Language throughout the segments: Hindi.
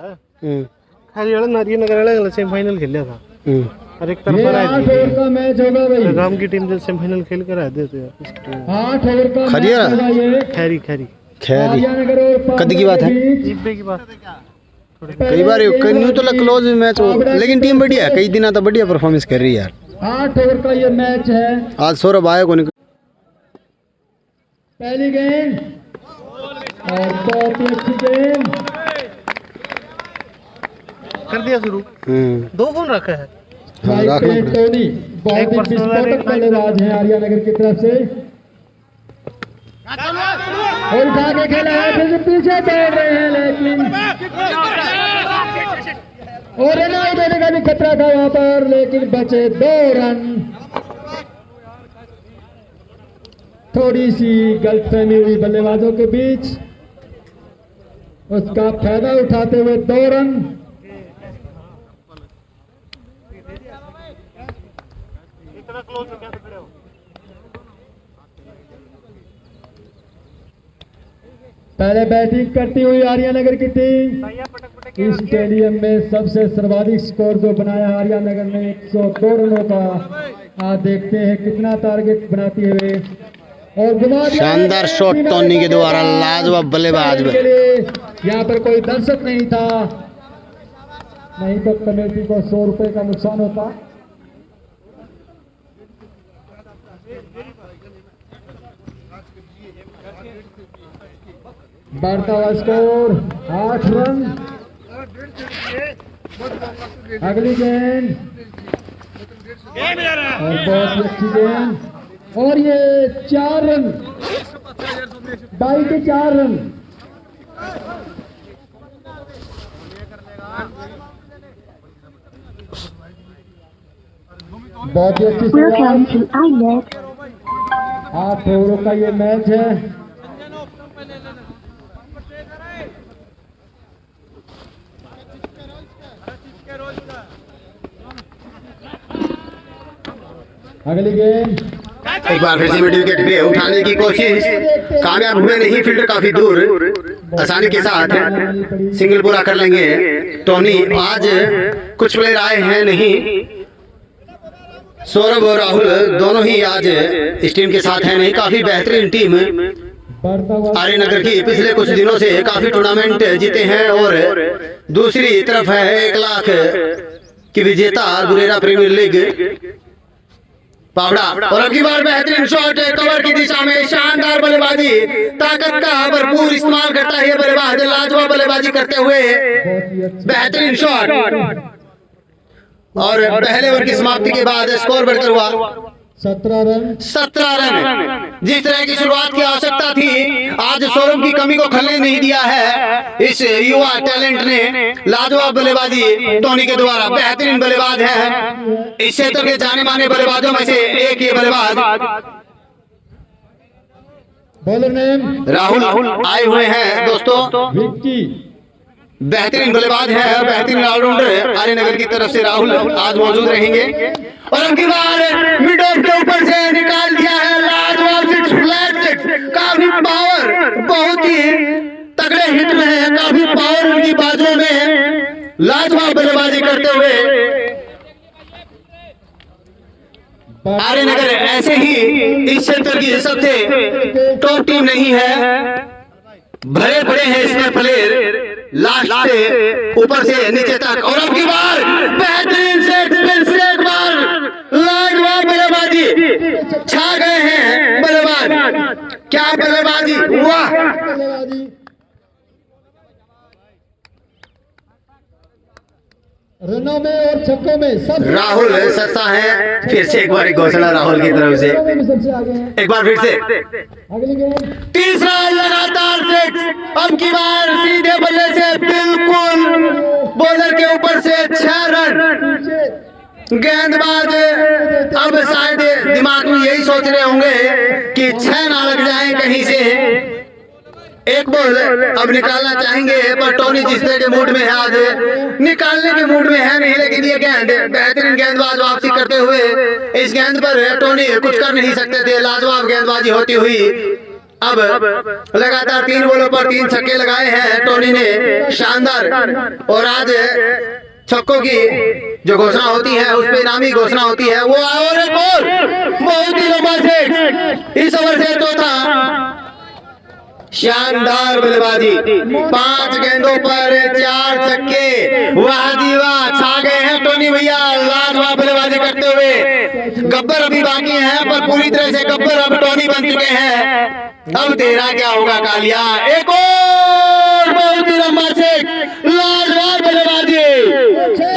है। खैरी वाला नारियल नगर वाला सेमीफाइनल खेल लिया था और एक तरफ का मैच होगा भाई। गांव की टीम जो सेमीफाइनल खेल कर आए थे खैरी खैरी खैरी कद की बात है, जिब्बे की बात। कई बार न्यू तो क्लोज मैच हो, लेकिन टीम बढ़िया है, कई दिन तो बढ़िया परफॉर्मेंस कर रही है यार। 8 ओवर का ये मैच है। आज सौरभ आया को पहली गेंद और बहुत ही अच्छी गेंद कर दिया शुरू। 2 फोन रखा है टोनी, बहुत ही विस्फोटक बल्लेबाज है आर्या नगर की तरफ से। और उठा के खेला है, फिर पीछे दौड़ रहे हैं लेकिन और नहीं देने का भी खतरा था वहां पर, लेकिन बचे 2 रन। थोड़ी सी गलतफहमी हुई बल्लेबाजों के बीच, उसका फायदा उठाते हुए 2 रन। पहले बैटिंग करती हुई आर्या नगर की टीम। इस स्टेडियम में सबसे सर्वाधिक स्कोर जो बनाया आर्या नगर ने 102 रनों का। आज देखते हैं कितना टारगेट बनाती है। और शानदार शॉट टोनी के द्वारा, लाजवाब बल्लेबाज। यहाँ पर कोई दर्शक नहीं था, नहीं तो कमेटी को 100 रुपए का नुकसान होता। बढ़ता हुआ स्कोर 8 रन। अगली गेंद और बहुत ही अच्छी गेंद और ये 4 रन, 22 के 4 रन। बहुत ही अच्छी शुरुआत। 8 ओवरों का ये मैच है। अगली गेंद एक बार फिर से मिड विकेट पे उठाने की कोशिश, कामयाब हुए नहीं। फील्डर काफी दूर, आसानी के साथ सिंगल पूरा कर लेंगे टोनी। आज कुछ प्लेयर आए हैं नहीं, सौरभ और राहुल दोनों ही आज इस टीम के साथ हैं नहीं। काफी बेहतरीन टीम आर्य नगर की, पिछले कुछ दिनों से काफी टूर्नामेंट जीते हैं। और दूसरी तरफ है 1 लाख की विजेता गुरेरा प्रीमियर लीग पावड़ा। और अब की बार बेहतरीन शॉट कवर की दिशा में, शानदार बल्लेबाजी, ताकत का भरपूर इस्तेमाल करता है बल्लेबाज, लाजवाब बल्लेबाजी करते हुए बेहतरीन शॉट। और पहले ओवर की समाप्ति के बाद स्कोर बढ़कर हुआ 17 रन। 17 रन। जिस तरह की शुरुआत की आवश्यकता थी, आज सौरभ की कमी को खलने नहीं दिया है इस युवा टैलेंट ने। लाजवाब बल्लेबाजी टोनी के द्वारा, बेहतरीन बल्लेबाज है, इस क्षेत्र के जाने माने बल्लेबाजों में से एक ये बल्लेबाज। बॉलर नेम राहुल आए हुए हैं दोस्तों, विक्की। बेहतरीन बल्लेबाज है, बेहतरीन ऑलराउंडर आर्य नगर की तरफ से राहुल आज मौजूद रहेंगे। और अब की बार मिड ऑफ के ऊपर से निकाल दिया है, लाजवाब 6, फ्लैट 6, काफी पावर, बहुत ही तगड़े हिट में है, काफी पावर उनकी बाजू में, लाजवाब बल्लेबाजी करते हुए आर्य नगर ऐसे ही इस क्षेत्र की सबसे टॉप टीम नहीं है, भरे पड़े हैं इसमें प्लेयर, लास्ट से ऊपर से नीचे तक। और अब की बार बेहतरीन से एक बार लाजवाब बल्लेबाजी, छा गए हैं बल्लेबाज, क्या बल्लेबाजी, वाह। रनों में और छक्कों में सब राहुल सस्ता है। फिर से एक बार एक घोषणा राहुल की तरफ से, सबसे आगे हैं। एक बार फिर से अगली गेंद तीसरा लगातार 6। अब की बार सीधे बल्ले से बिल्कुल बॉलर के ऊपर से 6 रन। गेंदबाज अब शायद दिमाग में यही सोच रहे होंगे कि 6 ना लग जाए कहीं से। एक बॉल अब निकालना चाहेंगे, पर टोनी जिस तरह के मूड में है आज, निकालने के मूड में है नहीं। लेकिन ये गेंद, बेहतरीन गेंदबाज वापसी करते हुए, इस गेंद पर टोनी कुछ कर नहीं सकते थे। लाजवाब गेंदबाजी होती हुई अब लगातार 3 बॉलों पर 3 छक्के लगाए हैं टोनी ने, शानदार। और आज छक्कों की जो घोषणा होती है उस पे इनामी घोषणा होती है। वो और एक और बहुत ही लंबा सेट, इस ओवर से चौथा। शानदार बल्लेबाजी, 5 गेंदों पर 4 छक्के। वाह जी वाह, छा गए हैं टोनी भैया लाजवाब बल्लेबाजी करते हुए। गब्बर अभी बाकी है पर पूरी तरह से गब्बर अब टोनी बन चुके हैं। अब तेरा क्या होगा कालिया। एक और बहुत ही लंबा सेट, लाजवाब बल्लेबाजी,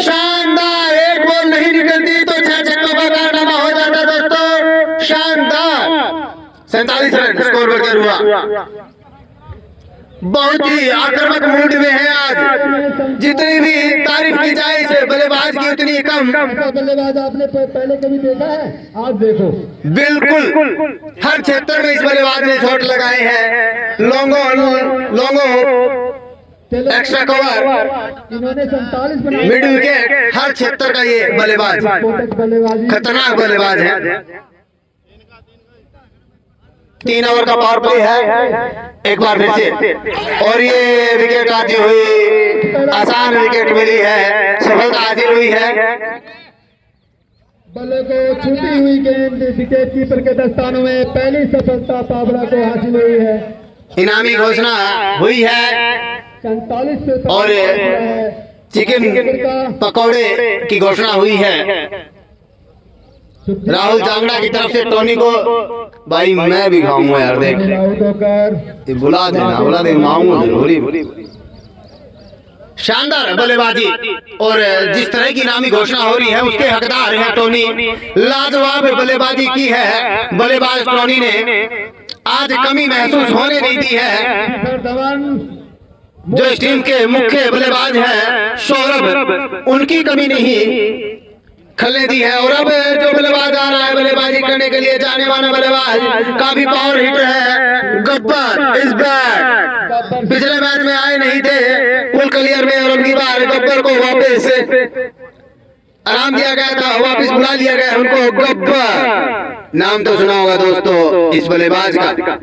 शानदार। एक बॉल नहीं निकलती तो 6 छक्कों का कारनामा हो जाता दोस्तों। शानदार 47 रन स्कोर बढ़कर हुआ। बहुत ही आक्रामक मूड में है आज। जितनी भी तारीफ की जाए इस बल्लेबाज की उतनी कम। बल्लेबाज आपने पहले कभी देखा है? आज देखो, बिल्कुल हर क्षेत्र में इस बल्लेबाज ने शॉट लगाए हैं। लॉन्गो एक्स्ट्रा कवर, इन्होंने 47 बनाए। मिड विकेट, हर क्षेत्र का ये बल्लेबाज खतरनाक बल्लेबाज है। 3 ओवर का पावर प्ले है एक बार फिर से, और ये विकेट आती हुई आसान विकेट मिली है, सफलता हासिल हुई है। बल्ले को छूटी हुई गेंद विकेट कीपर के दस्तानों में पहली सफलता पाबड़ा को हासिल हुई है। इनामी घोषणा हुई है 47 से और चिकन पकौड़े की घोषणा हुई है राहुल जांगड़ा की तरफ से टोनी को। भाई मैं भी खाऊंगा यार, देख बुला देना आऊंगा जरूरी। शानदार बल्लेबाजी और जिस तरह की नामी घोषणा हो रही है उसके हकदार है टोनी। लाजवाब बल्लेबाजी की है बल्लेबाज टोनी ने, आज कमी महसूस होने नहीं दी है। जो इस टीम के मुख्य बल्लेबाज हैं सौरभ, उनकी कमी नहीं खलने दी है। और अब जो बल्लेबाज आ रहा है बल्लेबाजी करने के लिए, जाने माना बल्लेबाज, काफी पावर हिटर है, गब्बर इज बैक। पिछले मैच में आए नहीं थे फुल क्लियर में, और अगली बार गब्बर को वापस आराम दिया गया था, वापस बुला लिया गया उनको। गब्बर नाम तो सुना होगा दोस्तों इस बल्लेबाज का।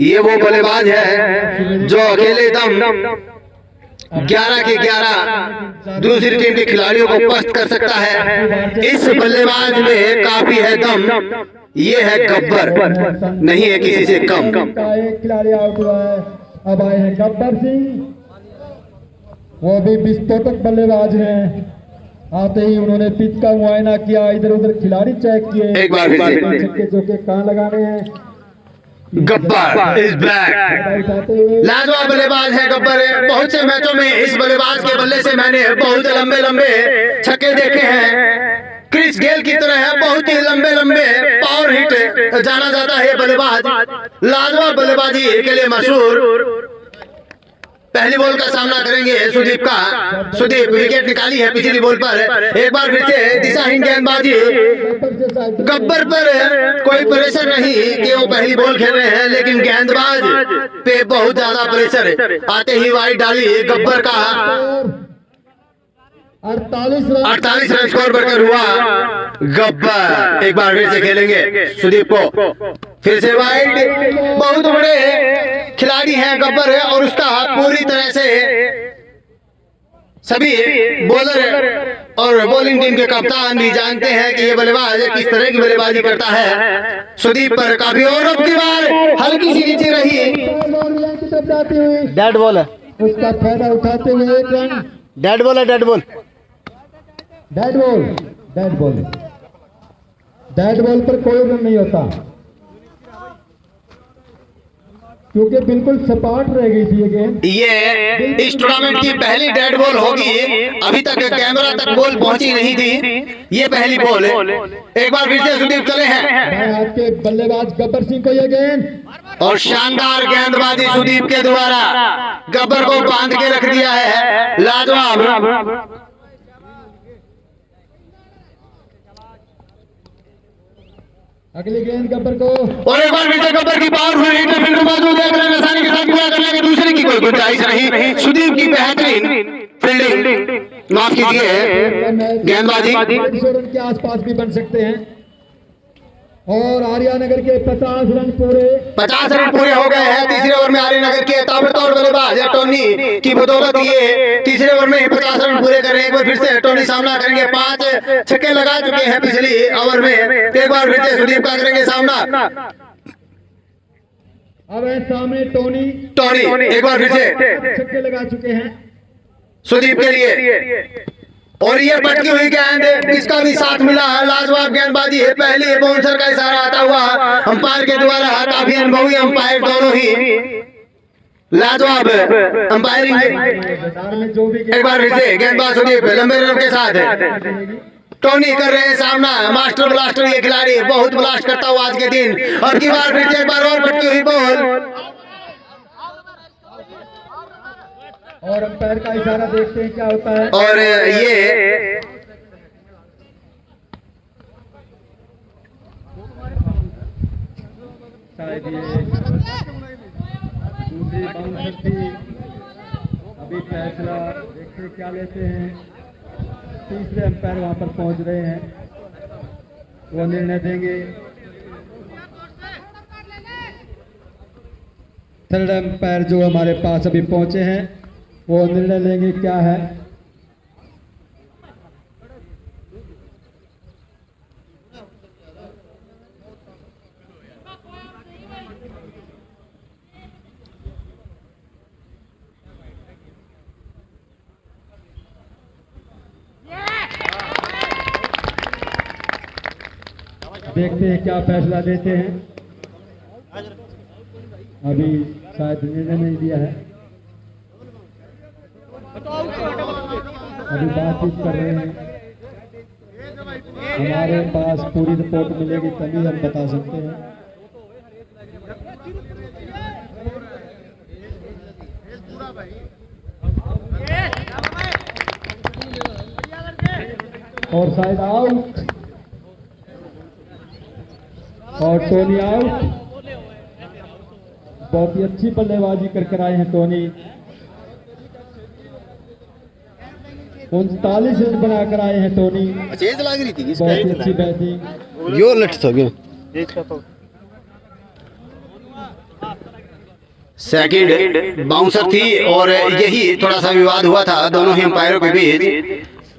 ये वो बल्लेबाज है जो अकेले दम 11 के 11 दूसरी टीम के खिलाड़ियों को पस्त कर सकता है। इस बल्लेबाज में काफी है दम। ये है गब्बर, नहीं है किसी से कम। एक खिलाड़ी आउट हुआ है, अब आए हैं गब्बर सिंह, वो भी विस्फोटक बल्लेबाज हैं। आते ही उन्होंने पिच का मुआयना किया, इधर उधर खिलाड़ी चेक किए, एक बार फिर से छक्के चौके कहाँ लगाने हैं। गब्बर इज बैक, लाजवाब बल्लेबाज है गब्बर। बहुत से मैचों में इस बल्लेबाज के बल्ले से मैंने बहुत लंबे लंबे छक्के देखे हैं। क्रिस गेल की तरह है, बहुत ही लंबे लंबे पावर हिट जाना जाता है बल्लेबाज। लाजवाब बल्लेबाजी के लिए मशहूर। पहली बॉल का सामना करेंगे सुदीप का। सुदीप विकेट निकाली है पिछली बॉल पर। एक बार फिर से दिशाहीन गेंदबाजी, गब्बर पर कोई प्रेशर नहीं कि वो पहली बॉल खेल रहे हैं, लेकिन गेंदबाज पे बहुत ज्यादा प्रेशर। आते ही वाइड डाली गब्बर का, 48 रन स्कोर बढ़कर हुआ। गब्बर एक बार फिर से खेलेंगे सुदीप को, फिर से वाइड। बहुत बड़े खिलाड़ी हैं गब्बर है, और उसका पूरी तरह से सभी बॉलर और बॉलिंग टीम के कप्तान भी जानते हैं कि ये बल्लेबाज किस तरह की बल्लेबाजी करता है। सुदीप पर काफी, और अब की बार हल्की सी नीचे रही, डेड बॉल है, उसका फायदा उठाते हुए 1 रन। डेड बॉल है, dead ball, dead ball, dead ball, dead ball पर कोई रन नहीं होता, क्योंकि बिल्कुल सपाट रह गई थी ये गेंद। ये इस टूर्नामेंट की पहली डेड बॉल होगी, अभी तक कैमरा तक बॉल पहुंची नहीं थी, ये पहली बॉल है। एक बार फिर से सुदीप चले हैं, आपके बल्लेबाज गब्बर सिंह को ये गेंद, और शानदार गेंदबाजी सुदीप के द्वारा गब्बर को बांध के रख दिया है। लाजवाब। अगली गेंद गब्बर को, और एक बार फिर से गब्बर की पावरफुल हिट, फील्डबाज को देख रहे हैं आसानी के साथ पूरा करने के, दूसरे की कोई गुंजाइश नहीं। सुदीप की बेहतरीन फील्डिंग, माफ कीजिए गेंदबाजी, 200 रन के आसपास भी बन सकते हैं। और आर्यनगर के 50 रन पूरे। 50 रन पूरे हो गए हैं। तीसरे ओवर में आर्यनगर के ताबड़तोड़ बल्लेबाज टोनी की बदौलत ये तीसरे ओवर में 50 रन पूरे कर रहे हैं। एक बार फिर से टोनी सामना करेंगे, 5 छक्के लगा चुके हैं पिछली ओवर में। एक बार फिर से सुदीप का करेंगे सामना। अब है सामने टोनी एक बार फिर से छक्के लगा चुके हैं सुदीप के लिए। और ये पटकी हुई गेंद, इसका भी साथ मिला है। लाजवाब गेंदबाजी है। पहले बाउंसर का इशारा आता हुआ अंपायर के द्वारा। काफी अनुभवी अंपायर दोनों ही, लाजवाब अंपायरिंग। एक बार फिर से गेंदबाज सुदीप लंबे रन के साथ टोनी कर रहे हैं सामना। मास्टर ब्लास्टर ये खिलाड़ी बहुत ब्लास्ट करता हुआ आज के दिन। और की बार फिर से एक बार और पटकी हुई बॉल, और अंपायर का इशारा देखते हैं क्या होता है। और ये शायद ये दूसरी बाउंसर थी। अभी फैसला देखते हैं क्या लेते हैं। तीसरे अंपायर वहां पर पहुंच रहे हैं, वो निर्णय देंगे। थर्ड अंपायर जो हमारे पास अभी पहुंचे हैं वो निर्णय लेंगे क्या है। देखते हैं क्या फैसला देते हैं। अभी शायद निर्णय नहीं दिया है, अभी बातचीत कर रहे हैं। हमारे पास पूरी रिपोर्ट मिलेगी तभी हम बता सकते हैं। और शायद आउट, और टोनी आउट। बहुत ही अच्छी बल्लेबाजी कर आए हैं टोनी। 39 रन बनाकर आए हैं टोनी। चेज लग रही थी, बहुत ही अच्छी बैटिंग। यो लट हो गया। सेकंड बाउंसर थी और यही थोड़ा सा विवाद हुआ था दोनों ही अंपायरों के बीच।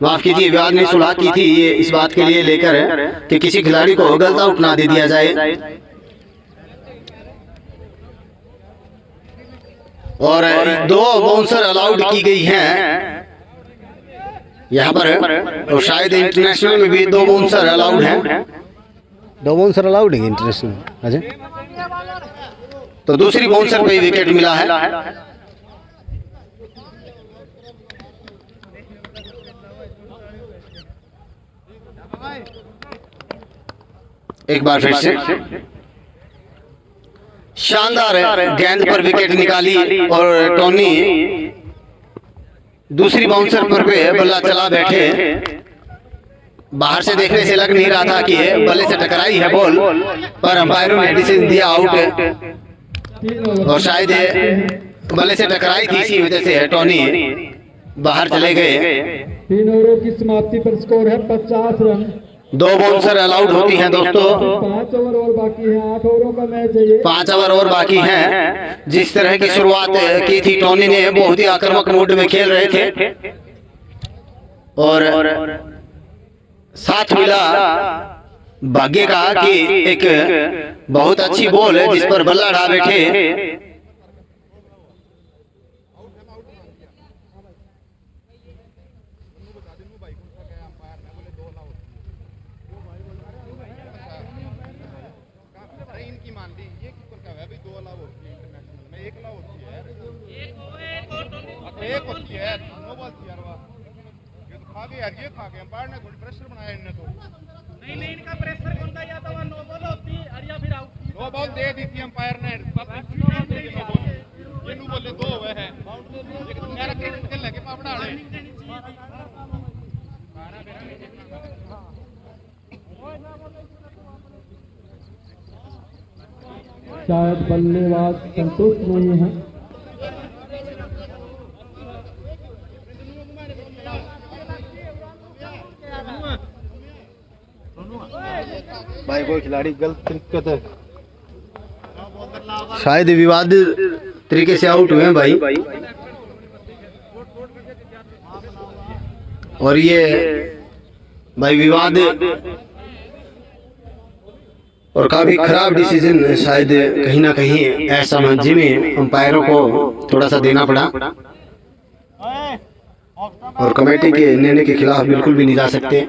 माफ कीजिए, विवाद ने सुलह की थी ये इस बात के लिए लेकर कि किसी खिलाड़ी को गलत आउट ना दे दिया जाए। और 2 बाउंसर अलाउड की गई हैं यहाँ पर। और शायद इंटरनेशनल में भी 2 बाउंसर अलाउड हैं। 2 बाउंसर अलाउड है इंटरनेशनल। अच्छा, तो दूसरी बाउंसर पे विकेट मिला है। एक बार फिर से शानदार गेंद पर विकेट निकाली और टोनी दूसरी बाउंसर पर बल्ला चला बैठे। बाहर से देखने से लग नहीं रहा था कि बल्ले से टकराई है बॉल, पर अंपायरों ने डिसीजन दिया आउट। और शायद बल्ले से टकराई थी, इसी वजह से टोनी बाहर चले गए। 3 ओवरों की समाप्ति पर स्कोर है 50 रन। 2 बाउंसर अलाउड होती हैं दोस्तों। 5 ओवर और बाकी है, 8 ओवरों का मैच है ये। 5 ओवर और बाकी हैं। जिस तरह की शुरुआत की थी टोनी ने, बहुत ही आक्रामक मूड में खेल रहे थे और साथ मिला भाग्य का कि एक बहुत अच्छी बॉल है जिस पर बल्ला ढा बैठे। एक होती है, नो बॉल थी यार, ये तो खा गए यार, ये खा गए। अंपायर ने थोड़ी प्रेशर बनाया इनने तो। नहीं इनका प्रेशर कौन था, या तो वो नो बॉल होती और या फिर आउट। नो बॉल दे दी थी अंपायर ने। ये नो बॉल 2 हुए हैं, लेकिन मेरा क्रिकेट खेलने के पापड़ा है। शायद बल्लेबाज संतुष्ट नहीं है। भाई कोई खिलाड़ी गलत तरीके से शायद विवादित तरीके से आउट हुए हैं भाई। और ये भाई विवाद और काफी खराब डिसीजन शायद कहीं ना कहीं ऐसा मंजी में अंपायरों को थोड़ा सा देना पड़ा और कमेटी के निर्णय के खिलाफ बिल्कुल भी नहीं जा सकते।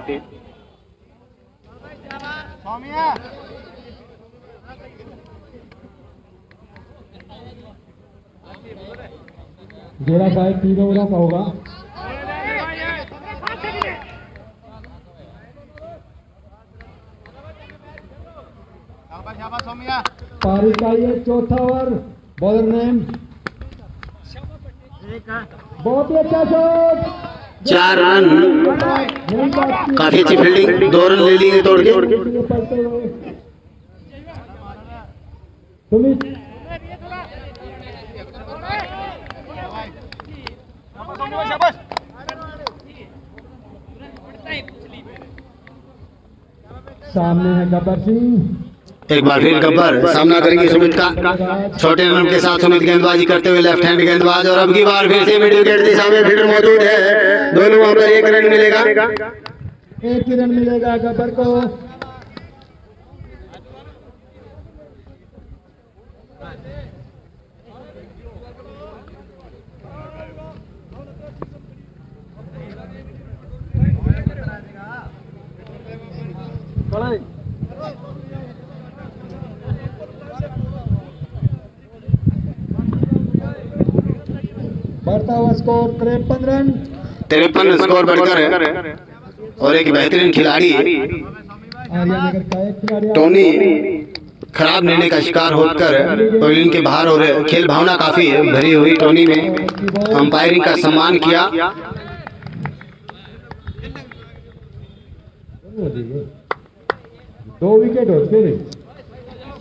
जोड़ा शायद 3 ओवरों का होगा। पारी का ये चौथा ओवर। बॉलर नेम बहुत ही अच्छा शॉट, 4 रन, काफी अच्छी फील्डिंग, 2 रन ले लिए तोड़ के। सुमित सामने है गब्बर सिंह। एक बार फिर गब्बर सामना करेंगे सुमित का। छोटे रन के साथ सुमित गेंदबाजी करते हुए लेफ्ट हैंड गेंदबाज, और अब की बार फिर से मिडिल गेट दिशा में फील्डर मौजूद है। दोनों वहां पर 1 रन मिलेगा। 1 ही रन मिलेगा गब्बर को। बढ़ता हुआ स्कोर 53 रन। 53 स्कोर बढ़कर है। और एक बेहतरीन खिलाड़ी आर्यनगर का एक खिलाड़ी टोनी खराब निर्णय का शिकार होकर पवेलियन के बाहर, और खेल भावना काफी भरी हुई टोनी में अंपायरिंग का सम्मान किया। 2 विकेट होते।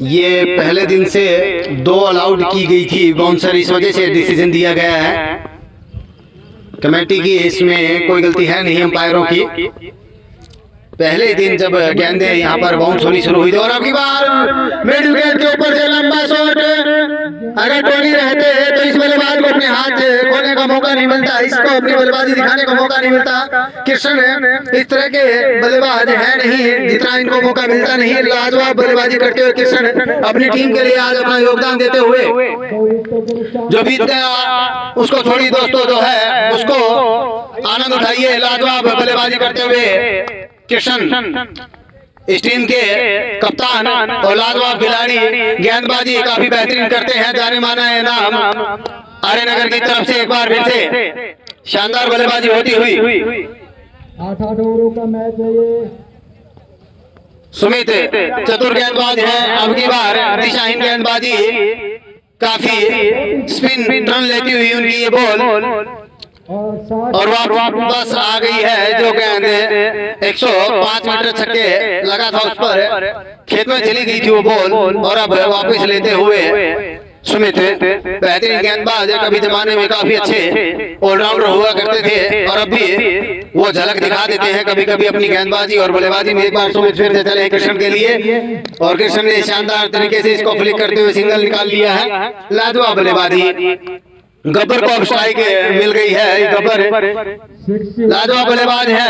ये पहले दिन से 2 अलाउड की गई थी बाउंसर, इस वजह से डिसीजन दिया गया है। कमेटी की इसमें कोई गलती है नहीं अंपायरों की। पहले दिन जब गेंदें यहाँ पर बाउंस होनी शुरू हुई थी, और अगली बार मिडिल गेट के ऊपर से लंबा शॉट, अगर टोनी रहते तो इस बल्लेबाज को अपने हाथ खोलने का मौका नहीं मिलता, इसको अपनी बल्लेबाजी दिखाने का मौका नहीं मिलता। कृष्ण इस तरह के बल्लेबाज है नहीं, जितना इनको मौका मिलता नहीं। लाजवाब बल्लेबाजी करते हुए कृष्ण अपनी टीम के लिए आज अपना योगदान देते हुए जो भी उसको थोड़ी दोस्तों जो है उसको आनंद उठाइए। लाजवाब बल्लेबाजी करते हुए कृष्ण इस टीम के कप्तान और लाजवाब खिलाड़ी, गेंदबाजी काफी बेहतरीन करते हैं। जाने माना है नाम आर्यनगर की तरफ से एक बार फिर से शानदार बल्लेबाजी होती हुई। 8 ओवरों का मैच है ये। सुमित चतुर गेंदबाज है। अब की बार दिशाहीन गेंदबाजी, काफी स्पिन रन लेती हुई उनकी ये बॉल, और वापस आ गई है जो गेंद 105 मीटर छक्के लगा था उस पर खेत में चली गई थी वो बॉल, और अब वापस लेते हुए सुमित बेहतरीन गेंदबाज है। कभी जमाने में काफी अच्छे ऑलराउंडर हुआ करते थे, और अब भी वो झलक दिखा देते हैं कभी कभी अपनी गेंदबाजी और बल्लेबाजी में। एक बार सुमित फिर से चले कृष्ण के लिए, और कृष्ण ने शानदार तरीके से इसको फ्लिक करते हुए सिंगल निकाल लिया है। लाजवाब बल्लेबाजी। गब्बर को अब स्ट्राइक मिल गई है। गब्बर लाजवाब बल्लेबाज है।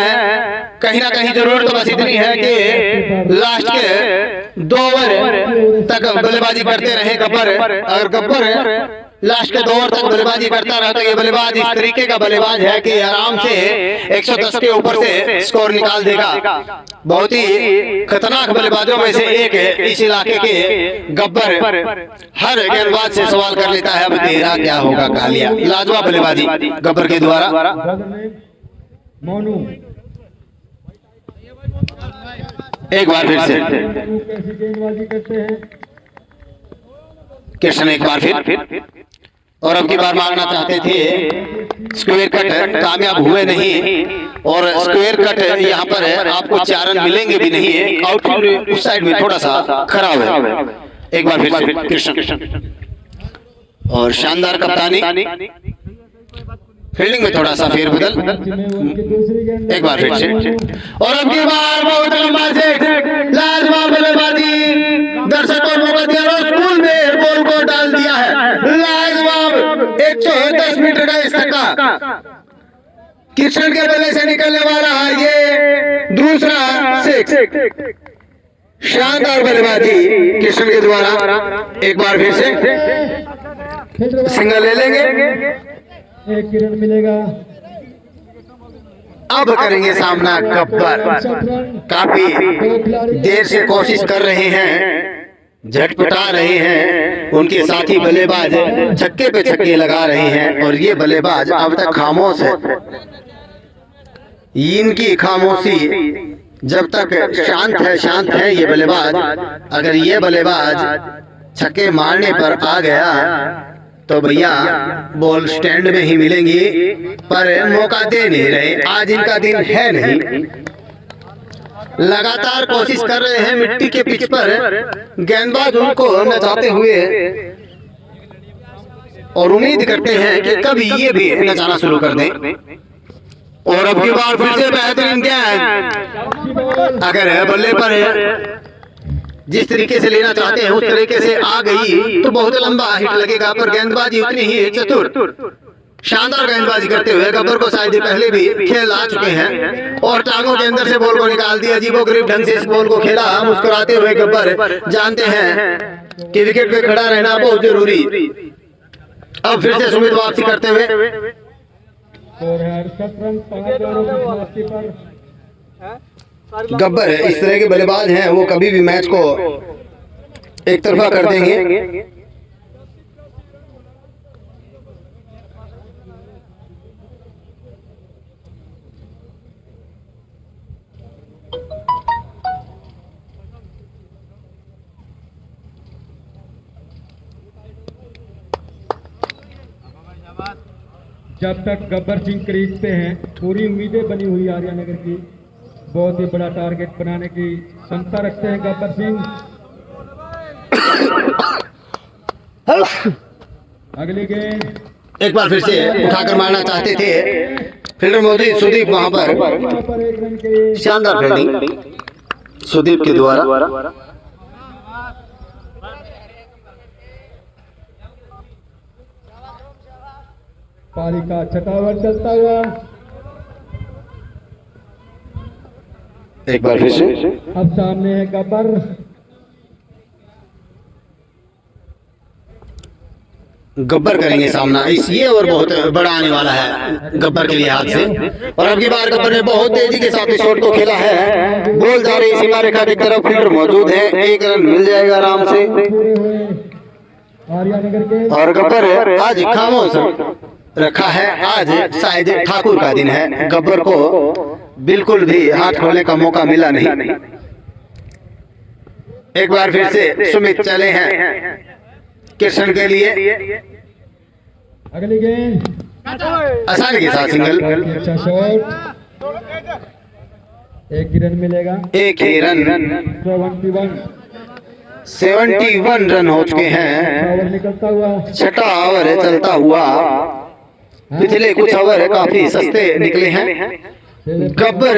कहीं ना कहीं जरूरत तो बस इतनी है कि लास्ट के 2 ओवर तक बल्लेबाजी करते रहे गब्बर। अगर गब्बर लास्ट के 2 ओवर तक बल्लेबाजी करता रहा तो ये बल्लेबाज इस तरीके का बल्लेबाज है कि आराम से 110 के ऊपर से स्कोर निकाल देगा। बहुत ही खतरनाक बल्लेबाजों में से एक है इस इलाके के गब्बर। हर गेंदबाज से सवाल कर लेता है अब तेरा क्या होगा कालिया। लाजवाब बल्लेबाजी गब्बर के द्वारा। मोनू एक बार फिर से कैसी गेंदबाजी करते हैं कृष्ण, एक बार फिर, और अब की बार मारना चाहते थे। स्क्वायर कट कामयाब हुए नहीं, और स्क्वायर कट यहाँ पर है, आपको 4 रन मिलेंगे भी नहीं। आउटफील्ड उस साइड में थोड़ा सा खराब है। एक बार फिर से कृष्ण, और शानदार कप्तानी। फील्डिंग में थोड़ा सा फेरबदल, उनकी दूसरी गेंद एक बार फिर से, और अब की बार बहुत लंबा से लाजवाब बल्लेबाजी, दर्शकों को मौका दिया और स्कूल में बॉल को डाल दिया है। लाजवाब 110 मीटर का इस छक्का किशन के बल्ले से निकलने वाला है, ये दूसरा सिक्स। शानदार बल्लेबाजी किशन के द्वारा, एक बार फिर से सिंगल ले लेंगे, एक रन मिलेगा। अब करेंगे सामना गब्बर। काफी देर से कोशिश कर रहे हैं, झटपटा रहे हैं, उनके साथी बल्लेबाज छक्के पे छक्के लगा रहे हैं और ये बल्लेबाज अब तक खामोश है। इनकी खामोशी जब तक शांत है ये बल्लेबाज, अगर ये बल्लेबाज छक्के मारने पर आ गया तो भैया बॉल स्टैंड में ही मिलेंगी, पर मौका दे नहीं रहे, आज इनका दिन है नहीं। लगातार कोशिश कर रहे हैं मिट्टी के पिच पर, गेंदबाज उनको नचाते हुए और उम्मीद करते हैं कि कभी ये भी नचाना शुरू कर दें। और अब की बार फिर से बेहतरीन गेंद, अगर बल्ले पर जिस तरीके से लेना चाहते हैं उस तरीके से आ गई तो बहुत लंबा हिट लगेगा, पर गेंदबाजी उतनी ही चतुर शानदार गेंदबाजी करते हुए गब्बर को शायद पहले भी खेल आ चुके हैं और टांगों के अंदर से बॉल को निकाल दिया। अजीबोगरीब ढंग से इस बॉल को खेला, मुस्कुराते हुए गब्बर जानते हैं कि विकेट पे खड़ा रहना बहुत जरूरी। अब फिर से सुमित वापसी करते हुए, गब्बर इस तरह के बल्लेबाज हैं, वो कभी भी मैच को एक तरफा कर देंगे। जब तक गब्बर सिंह क्रीज पे हैं, पूरी उम्मीदें बनी हुई आर्यानगर की, बहुत ही बड़ा टारगेट बनाने की क्षमता रखते हैं गब्बर सिंह। अगली गेंद एक बार फिर से उठाकर मारना चाहते थे, फील्डर मौजूद सुदीप वहां पर, एक रन के शानदार फील्डिंग सुदीप के द्वारा। पारी का छठा ओवर चलता हुआ, एक बार फिर से अब सामने है गब्बर। गब्बर करेंगे सामना, इस ये ओवर बहुत बड़ा आने वाला है गब्बर के लिए हाथ से। और अब की बार गब्बर ने बहुत तेजी के साथ शॉट को खेला है, बॉल जा रही सीमा रेखा की तरफ, फील्डर मौजूद है, एक रन मिल जाएगा आराम से। पूरे हुए आर्यानगर के, और गब्बर आज खामोश रखा है, आज शायद ठाकुर का दिन है, गब्बर को बिल्कुल भी हाथ खोलने का मौका मिला नहीं। एक बार फिर से सुमित चले हैं किशन के लिए, अगली गेंद आसानी के साथ सिंगल, अच्छा शॉट, एक रन मिलेगा। एक ही रन, 71 रन हो चुके हैं। ओवर निकलता हुआ, छठा ओवर चलता हुआ, पिछले कुछ ओवर काफी सस्ते निकले हैं। गब्बर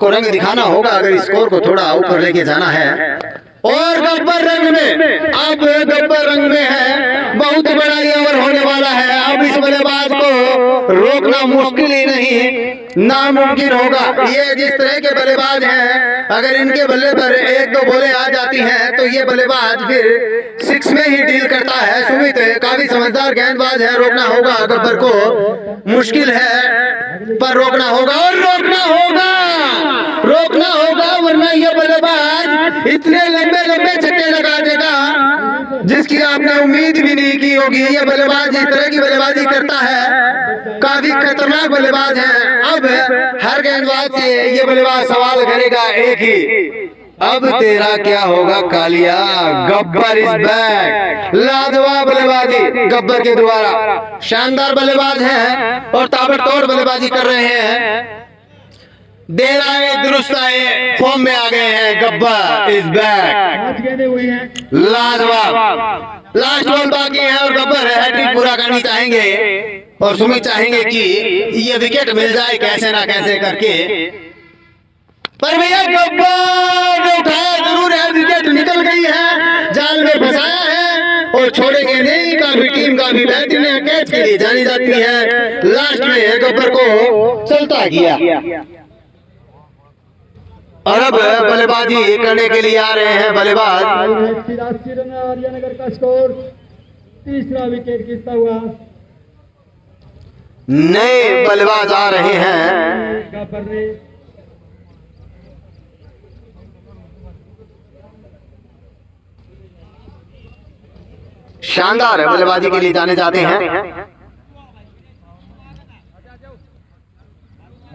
को रंग दिखाना होगा अगर स्कोर को थोड़ा ऊपर लेके जाना है। और गब्बर रंग में, अब गब्बर रंग में है, बहुत बड़ा ये ओवर होने वाला है। अब इस बल्लेबाज को रोकना मुश्किल ही नहीं, नामुमकिन होगा। ये जिस तरह के बल्लेबाज हैं, अगर इनके बल्ले पर एक दो बॉलें आ जाती हैं तो ये बल्लेबाज फिर सिक्स में ही डील करता है। सुमित काफी समझदार गेंदबाज है, रोकना होगा गब्बर को, मुश्किल है पर रोकना होगा, और रोकना होगा वरना ये बल्लेबाज इतने लंबे लंबे छक्के लगा देगा जिसकी आपने उम्मीद भी नहीं की होगी। ये बल्लेबाज इस तरह की बल्लेबाजी करता है, काफी खतरनाक बल्लेबाज है। अब हर गेंदबाज से ये बल्लेबाज सवाल करेगा एक ही, अब तेरा क्या होगा कालिया। गब्बर इज बैक, लाजवाब बल्लेबाजी गब्बर के द्वारा, शानदार बल्लेबाज हैं और ताबड़तोड़ बल्लेबाजी कर रहे हैं। देर आए दुरुस्त आए, फॉर्म में आ गए हैं, गब्बर इज बैक, 5 गेंदें हुई हैं। लाजवाब। लास्ट बॉल बाकी है और गब्बर हैट्रिक पूरा करनी चाहेंगे। और सुमित चाहेंगे कि ये विकेट मिल जाए कैसे ना कैसे करके, पर भैया गब्बर ने उठाया जरूर है, विकेट निकल गई है, जाल में फंसाया है और छोड़ेंगे नहीं। काफी टीम काफी बेहतरीन कैच के लिए जानी जाती है, लास्ट में गब्बर को चलता किया। और अब बल्लेबाजी करने के लिए आ रहे हैं बल्लेबाज। 83 रन हरियाणा का स्कोर, तीसरा विकेट गिरता हुआ नए बल्लेबाज आ रहे हैं। गब्बर ने शानदार बल्लेबाजी के लिए जाने जाते हैं।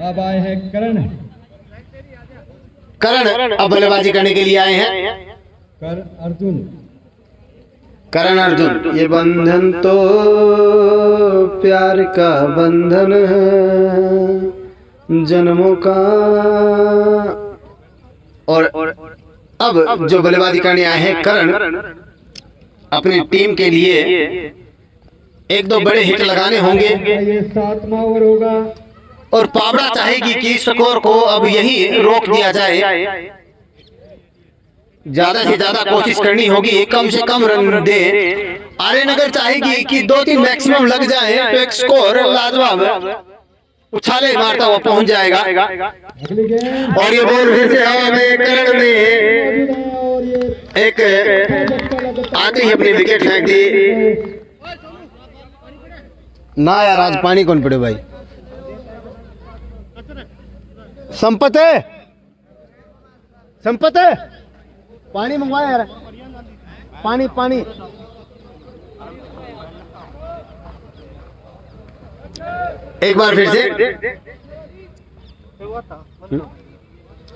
अब आए हैं करण अब बल्लेबाजी करने के लिए आए हैं करण अर्जुन। ये बंधन तो प्यार का बंधन है जन्मों का। और अब जो बल्लेबाजी करने आए हैं करण, अपनी टीम के लिए एक दो बड़े हिट लगाने होंगे। ये 7वां ओवर होगा और पावड़ा चाहेगी कि स्कोर को अब यही रोक दिया जाए, ज्यादा से ज्यादा कोशिश करनी होगी, कम से कम रन दे। आर्यनगर चाहेगी कि 2-3 मैक्सिमम लग जाए तो एक स्कोर लाजवाब उछाले मारता हुआ पहुंच जाएगा। अगली गेंद और ये बॉल फिर से हवा में करण ने और ये एक आते ही अपनी विकेट फेंक दी। ना यार आज पानी कौन पड़े भाई, संपत है पानी मंगवाया यार, पानी एक बार फिर से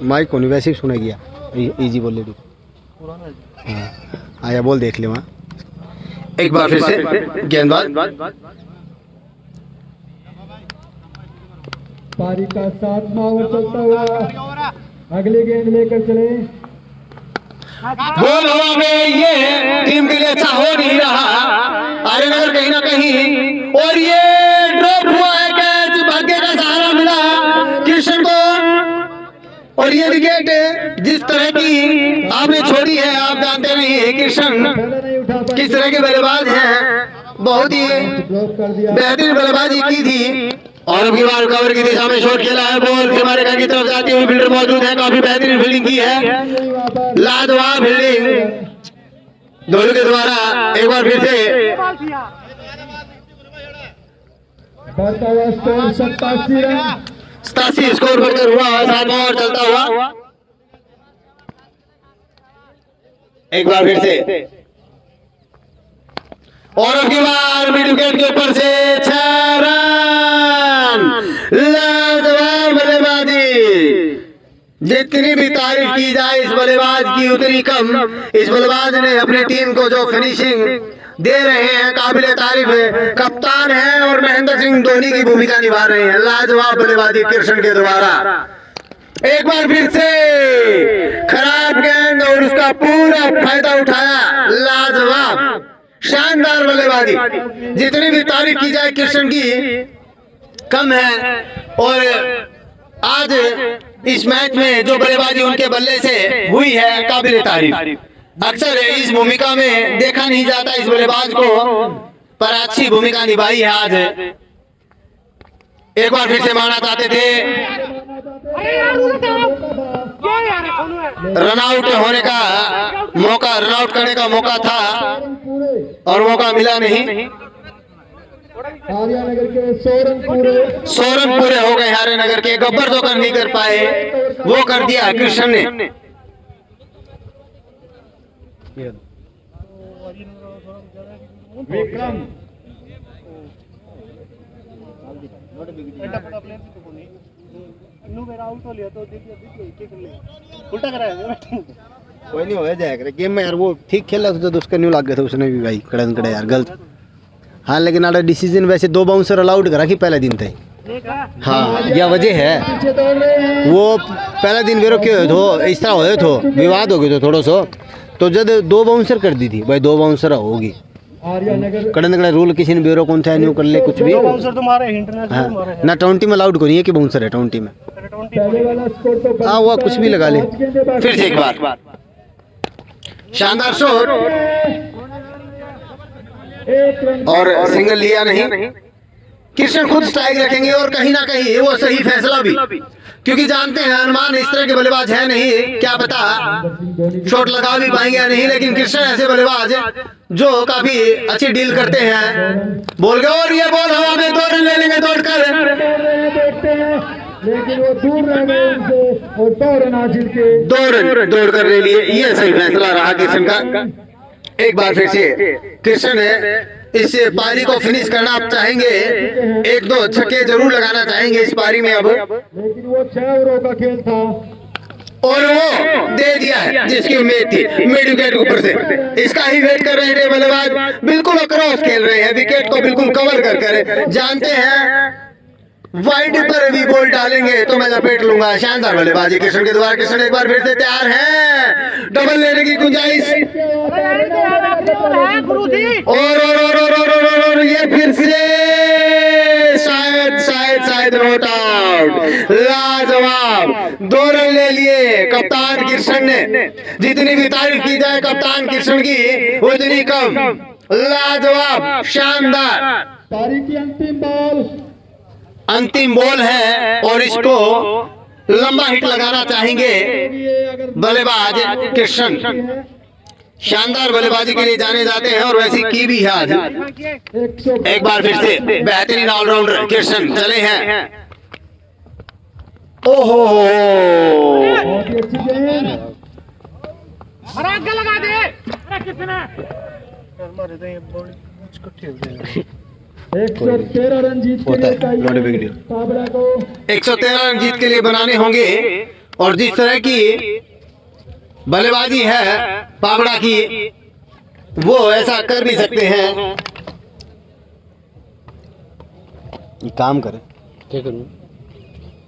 माइक को नहीं वैसे ही सुना गया। इजी बोल ले तू, आया बोल देख ले वहाँ। एक बार फिर से गेंदबाज पारी का 7वां ओवर चलता हुआ, अगली गेंद लेकर चले। बॉल हवा में, ये टीम के लिए अच्छा हो नहीं रहा आर्यनगर कहीं ना कहीं। और ये ड्रॉप हुआ है कैच, भाग्य का सहारा मिला कृष्ण को। और ये विकेट जिस तरह की आपने छोड़ी है, आप जानते नहीं है कृष्ण किस तरह के बल्लेबाज हैं, बहुत ही ड्रॉप कर दिया। बेहतरीन बल्लेबाजी की थी। और अब की बार कवर की दिशा में शॉट खेला है, बॉल हमारे घर की तरफ जाती हुई फील्डर मौजूद है, काफी बेहतरीन फील्डिंग की है, लाजवाब फील्डिंग दोनों के द्वारा। एक बार फिर से बढ़ता हुआ स्कोर 87 रन। 87 स्कोर बढ़कर हुआ 7वां ओवर चलता हुआ। एक बार फिर से और अब की बार मिड विकेट के ऊपर से 6 रन, लाजवाब बल्लेबाजी। जितनी भी तारीफ की जाए इस बल्लेबाज की उतनी कम। इस बल्लेबाज ने अपनी टीम को जो फिनिशिंग दे रहे हैं काबिले तारीफ है। कप्तान है और महेंद्र सिंह धोनी की भूमिका निभा रहे हैं। लाजवाब बल्लेबाजी कृष्ण के द्वारा। एक बार फिर से खराब गेंद और उसका पूरा फायदा उठाया, लाजवाब शानदार बल्लेबाजी। जितनी भी तारीफ की जाए कृष्ण की कम है। और आज इस मैच में जो बल्लेबाजी उनके बल्ले से हुई है काबिले तारीफ। अक्सर इस भूमिका में देखा नहीं जाता इस बल्लेबाज को, पर अच्छी भूमिका निभाई है आज। एक बार फिर से मारना चाहते थे, रनआउट होने का मौका, रनआउट करने का मौका था और मौका मिला नहीं। आर्यनगर के 100 रन पूरे हो गए आर्यनगर के। गब्बर जो कर नहीं कर पाए वो कर दिया कृष्ण ने। विक्रम कोई नहीं हो जाएगा गेम में यार। वो ठीक खेला था तो उसका न्यू लग गया था उसने भी भाई, कड़न कड़े यार गलत। हाँ लेकिन आड़ा डिसीजन वैसे 2 बाउंसर अलाउड करा कि पहले दिन थे। हाँ यह वजह है, वो पहले दिन वेरो क्यों थो इस तरह हो विवाद हो गए तो थोड़ा सो, तो जब 2 बाउंसर कर दी थी भाई, 2 बाउंसर होगी आर्या नगर कड़न कड़े रूल किसी ने ब्यूरो कौन सा न्यू कर ले कुछ भी बाउंसर तुम्हारे इंटरनेशनल हाँ, हमारे ना 20 में अलाउड को नहीं है कि बाउंसर है 20 में। पहले वाला स्कोर तो हाँ वो कुछ भी लगा ले। फिर से एक बार शानदार शॉट एक रन और सिंगल लिया नहीं। कृष्ण खुद स्ट्राइक रखेंगे और कहीं ना कहीं वो सही फैसला भी, क्योंकि जानते हैं अनुमान इस तरह के बल्लेबाज है नहीं, क्या पता शॉट लगा भी पाएंगे या नहीं, लेकिन कृष्ण ऐसे बल्लेबाज जो काफी अच्छी डील करते हैं। बोल गए और ये बॉल हवा में 2 रन ले लेंगे दौड़कर, देखते हैं लेकिन वो दूर रह गए उनसे और 2 रन हासिल के 2 रन दौड़ कर ले लिए। ये सही फैसला रहा कृष्ण का। एक बार फिर से कृष्ण ने इस पारी को फिनिश करना आप चाहेंगे, 1-2 छक्के जरूर लगाना चाहेंगे इस पारी में अब, लेकिन वो 6 ओवरों का खेल था और वो दे दिया है जिसकी उम्मीद थी मिड विकेट ऊपर से। इसका ही वेट कर रहे थे बल्लेबाज, बिल्कुल अक्रॉस खेल रहे हैं, विकेट को बिल्कुल कवर कर जानते हैं वाइड पर भी बॉल डालेंगे तो मैं लपेट लूंगा। शानदार बल्लेबाजी कृष्ण के द्वारा। कृष्ण एक बार फिर से तैयार है, डबल लेने की गुंजाइश और ये फिर से शायद नॉट आउट। लाजवाब 2 रन ले लिए कप्तान कृष्ण ने। जितनी भी तारीफ की जाए कप्तान कृष्ण की उतनी कम। लाजवाब शानदार। पारी की अंतिम बॉल है और इसको लंबा हिट लगाना चाहेंगे बल्लेबाज कृष्ण। शानदार बल्लेबाजी के लिए जाने जाते हैं और वैसी की भी है आज। एक बार फिर से बेहतरीन ऑलराउंडर कृष्ण चले हैं। ओहो बहुत ही अच्छी गेंद लगा दे हमारे तो ये बॉल इसको ठीक है। 113 रन जीत के लिए चाहिए पाबड़ा को 113 रन जीत के लिए बनाने होंगे और जिस तरह की बल्लेबाजी है पाबड़ा की वो ऐसा कर भी सकते हैं। ये काम करें क्या करूं?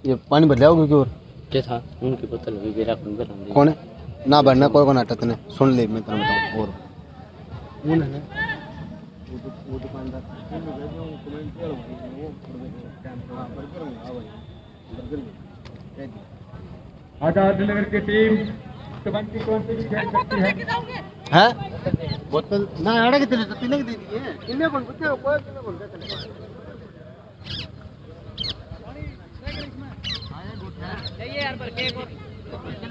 ये पानी भर जाओगे क्यों? क्या था उनकी बोतल भी मेरा कौन है ना भरना कोई को नाटक ने सुन ले मैं तुम्हें बताऊं। और वो दुकानदार आजाद नगर की टीम 20-20 खेल सकती है। बोतल ना आड़ा के तेरे तीन के दे दिए किन्ने कौन बच्चे कोई किन्ने कौन देते चाहिए यार बरके को बरके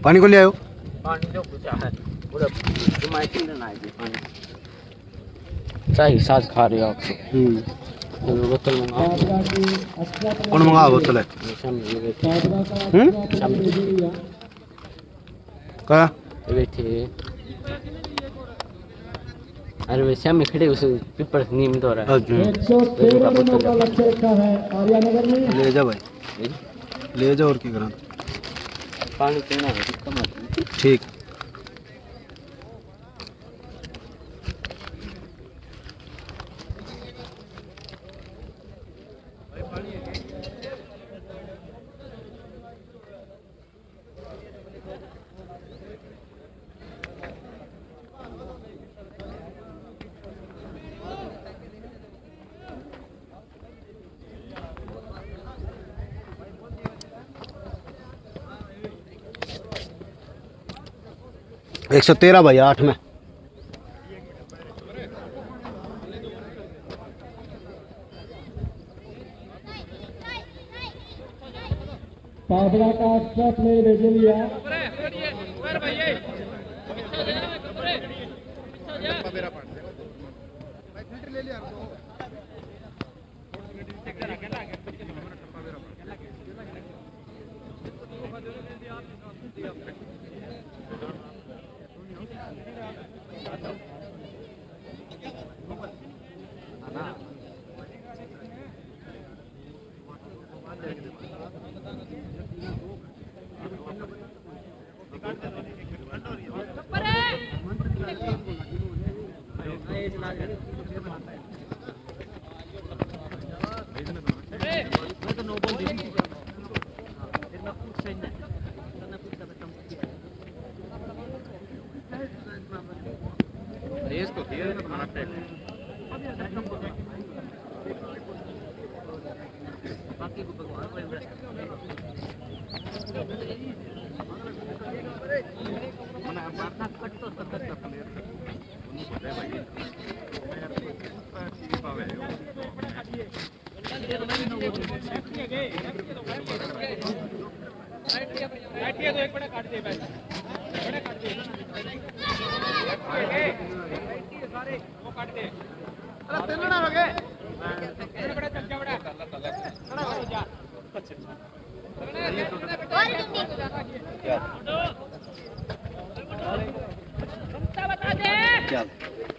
पानी को ले आयो। पानी जो कुछ है पूरा तुम्हारे किंतु ना है पानी चाहिए साथ खा रहे हो आप तो बोतल मंगाओ कौन मंगा बोतल है सामने ये बैठे क्या ये बैठे अरे वैसे हम खड़े उस पेपर नीम तो रहा है 113 रनों का लक्ष्य रखा है आर्यानगर में। ले जा भाई ले जा और की करा पानी पीना है कम ठीक। एक 113 भाई 8 में पाबड़ा का अच्छा प्लेयर भेज लिया। क्या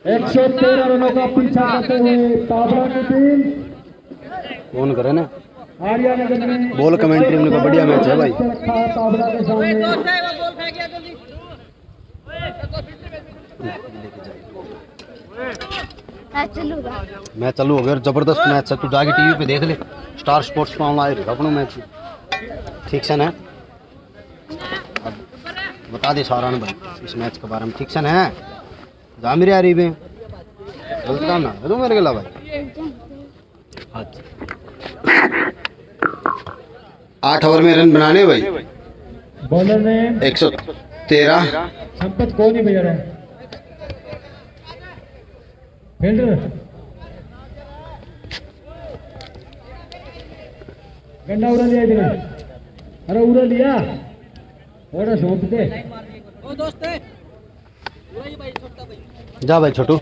113 रनों का पीछा करते हुए ताबड़ा की टीम फोन करे ना आर्यानगर में बोल कमेंट्री में बढ़िया मैच है भाई। रखा है ताबड़ा के सामने। मैं चलू अगर जबरदस्त मैच है तू जाके टीवी पे देख ले स्टार स्पोर्ट्स पर ऑनलाइन अपना मैच ठीक से ना अब बता दे सारान भाई इस मैच के बारे में ठीक से ना जा मेरे आ रही बे गलत काम ना है तो मेरे गला भाई। अच्छा 8 ओवर में रन बनाने भाई बॉलर ने 113 संपत को नहीं बजा रहा है फील्डर गंडा उड़ा लिया इधर। अरे उड़ा लिया और सौंप दे जा भाई छोटू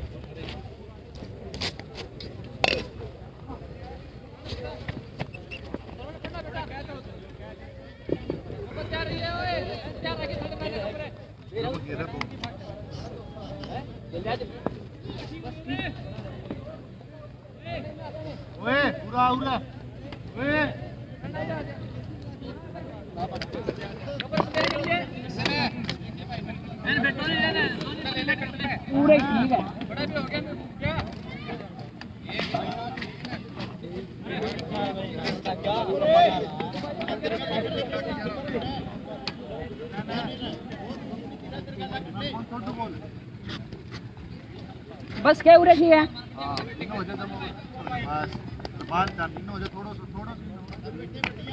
बस क्या उड़े की है